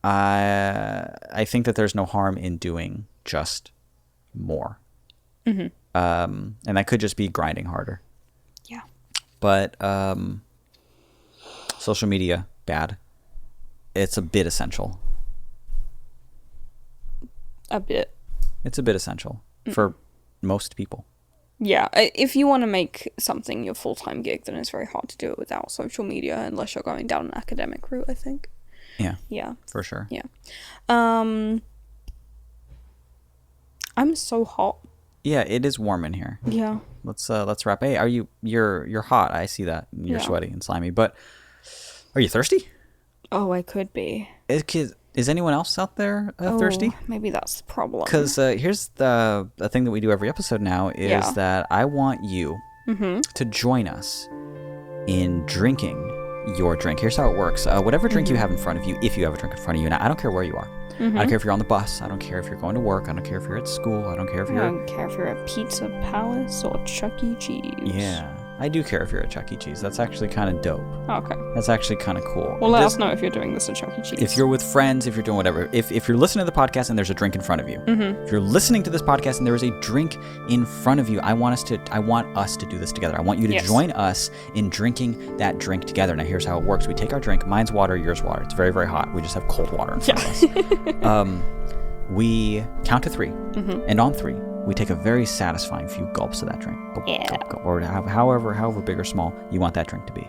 Speaker 1: I think that there's no harm in doing just more. Mm-hmm. And that could just be grinding harder.
Speaker 2: Yeah.
Speaker 1: But social media, bad. It's a bit essential.
Speaker 2: A bit.
Speaker 1: It's a bit essential for most people.
Speaker 2: Yeah. If you want to make something your full-time gig, then it's very hard to do it without social media unless you're going down an academic route, I think.
Speaker 1: Yeah.
Speaker 2: Yeah.
Speaker 1: For sure.
Speaker 2: Yeah. I'm so hot.
Speaker 1: Yeah, it is warm in here.
Speaker 2: Yeah.
Speaker 1: Let's wrap. Hey, you're hot. I see that. You're
Speaker 2: Yeah.
Speaker 1: sweaty and slimy. But are you thirsty?
Speaker 2: Oh, I could be.
Speaker 1: Is anyone else out there thirsty?
Speaker 2: Maybe that's the problem.
Speaker 1: Because here's the thing that we do every episode now is
Speaker 2: Yeah.
Speaker 1: that I want you to join us in drinking your drink. Here's how it works. Whatever drink you have in front of you, if you have a drink in front of you, and I don't care where you are. I don't care if you're on the bus. I don't care if you're going to work. I don't care if you're at school. I don't care if
Speaker 2: I
Speaker 1: you're...
Speaker 2: don't care if you're at Pizza Palace or Chuck E. Cheese.
Speaker 1: Yeah. I do care if you're at Chuck E. Cheese. That's actually kind of dope.
Speaker 2: Okay.
Speaker 1: That's actually kind of cool.
Speaker 2: Well, let us know if you're doing this at Chuck E. Cheese.
Speaker 1: If you're with friends, if you're doing whatever, if you're listening to the podcast and there's a drink in front of you, if you're listening to this podcast and there is a drink in front of you, I want us to do this together. I want you to join us in drinking that drink together. Now, here's how it works. We take our drink. Mine's water, yours water. It's very, very hot. We just have cold water in front of us. We count to 3, and on 3, we take a very satisfying few gulps of that drink. Gulp, gulp, or however big or small you want that drink to be.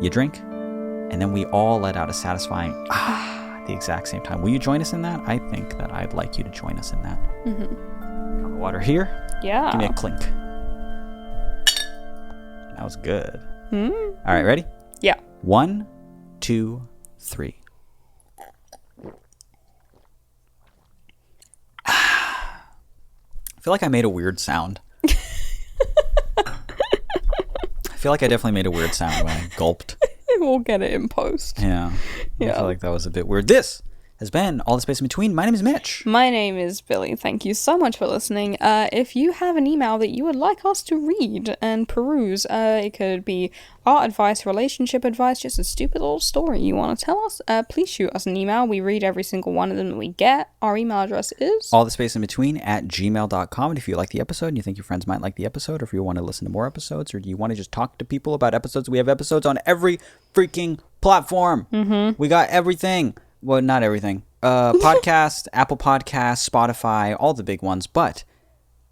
Speaker 1: You drink, and then we all let out a satisfying at the exact same time. Will you join us in that? I think that I'd like you to join us in that. Got the water here.
Speaker 2: Yeah.
Speaker 1: Give me a clink. That was good. All right, ready?
Speaker 2: Yeah.
Speaker 1: 1, 2, 3. I feel like I made a weird sound. I feel like I definitely made a weird sound when I gulped.
Speaker 2: We'll get it in post.
Speaker 1: Yeah. I
Speaker 2: Yeah.
Speaker 1: feel like that was a bit weird. This has been All the Space in Between. My name is Mitch.
Speaker 2: My name is Billy. Thank you so much for listening. If you have an email that you would like us to read and peruse, it could be art advice, relationship advice, just a stupid little story you want to tell us, please shoot us an email. We read every single one of them that we get. Our email address is
Speaker 1: allthespaceInBetween@gmail.com. And if you like the episode and you think your friends might like the episode, or if you want to listen to more episodes, or do you want to just talk to people about episodes, we have episodes on every freaking platform. We got everything. Well, not everything. Podcast, Apple Podcasts, Spotify, all the big ones. But,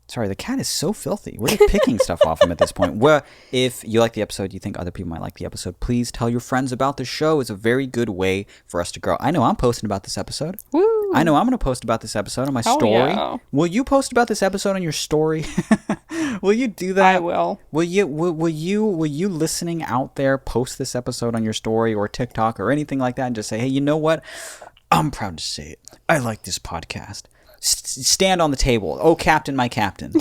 Speaker 1: sorry, the cat is so filthy. We're just picking stuff off him at this point. Well, if you like the episode, you think other people might like the episode, please tell your friends about the show. It's a very good way for us to grow. I know I'm posting about this episode.
Speaker 2: Woo!
Speaker 1: I know I'm going to post about this episode on my
Speaker 2: Hell
Speaker 1: story.
Speaker 2: yeah.
Speaker 1: Will you post about this episode on your story? Will you do that?
Speaker 2: I will.
Speaker 1: Will you listening out there post this episode on your story or TikTok or anything like that and just say, hey, you know what? I'm proud to say it. I like this podcast. Stand on the table. Oh, Captain, my Captain.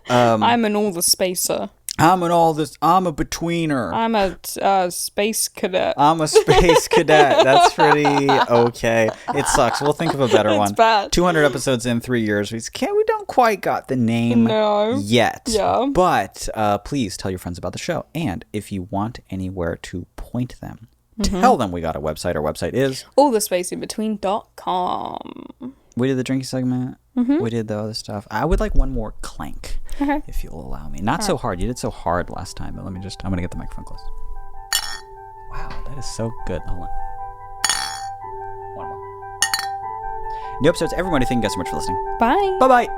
Speaker 2: I'm an all the spacer.
Speaker 1: I'm a betweener.
Speaker 2: I'm a space cadet.
Speaker 1: I'm a space cadet. That's pretty okay. It sucks. We'll think of a better one.
Speaker 2: It's bad.
Speaker 1: 200 episodes in 3 years. We don't quite got the name yet.
Speaker 2: Yeah.
Speaker 1: But please tell your friends about the show. And if you want anywhere to point them, tell them we got a website. Our website is
Speaker 2: allthespaceinbetween.com.
Speaker 1: We did the drinking segment. We did the other stuff. I would like one more clank, if you'll allow me. Not so hard. You did so hard last time, but I'm going to get the microphone close. Wow, that is so good. Hold on. One more. New episodes every Monday. Thank you guys so much for listening.
Speaker 2: Bye.
Speaker 1: Bye-bye.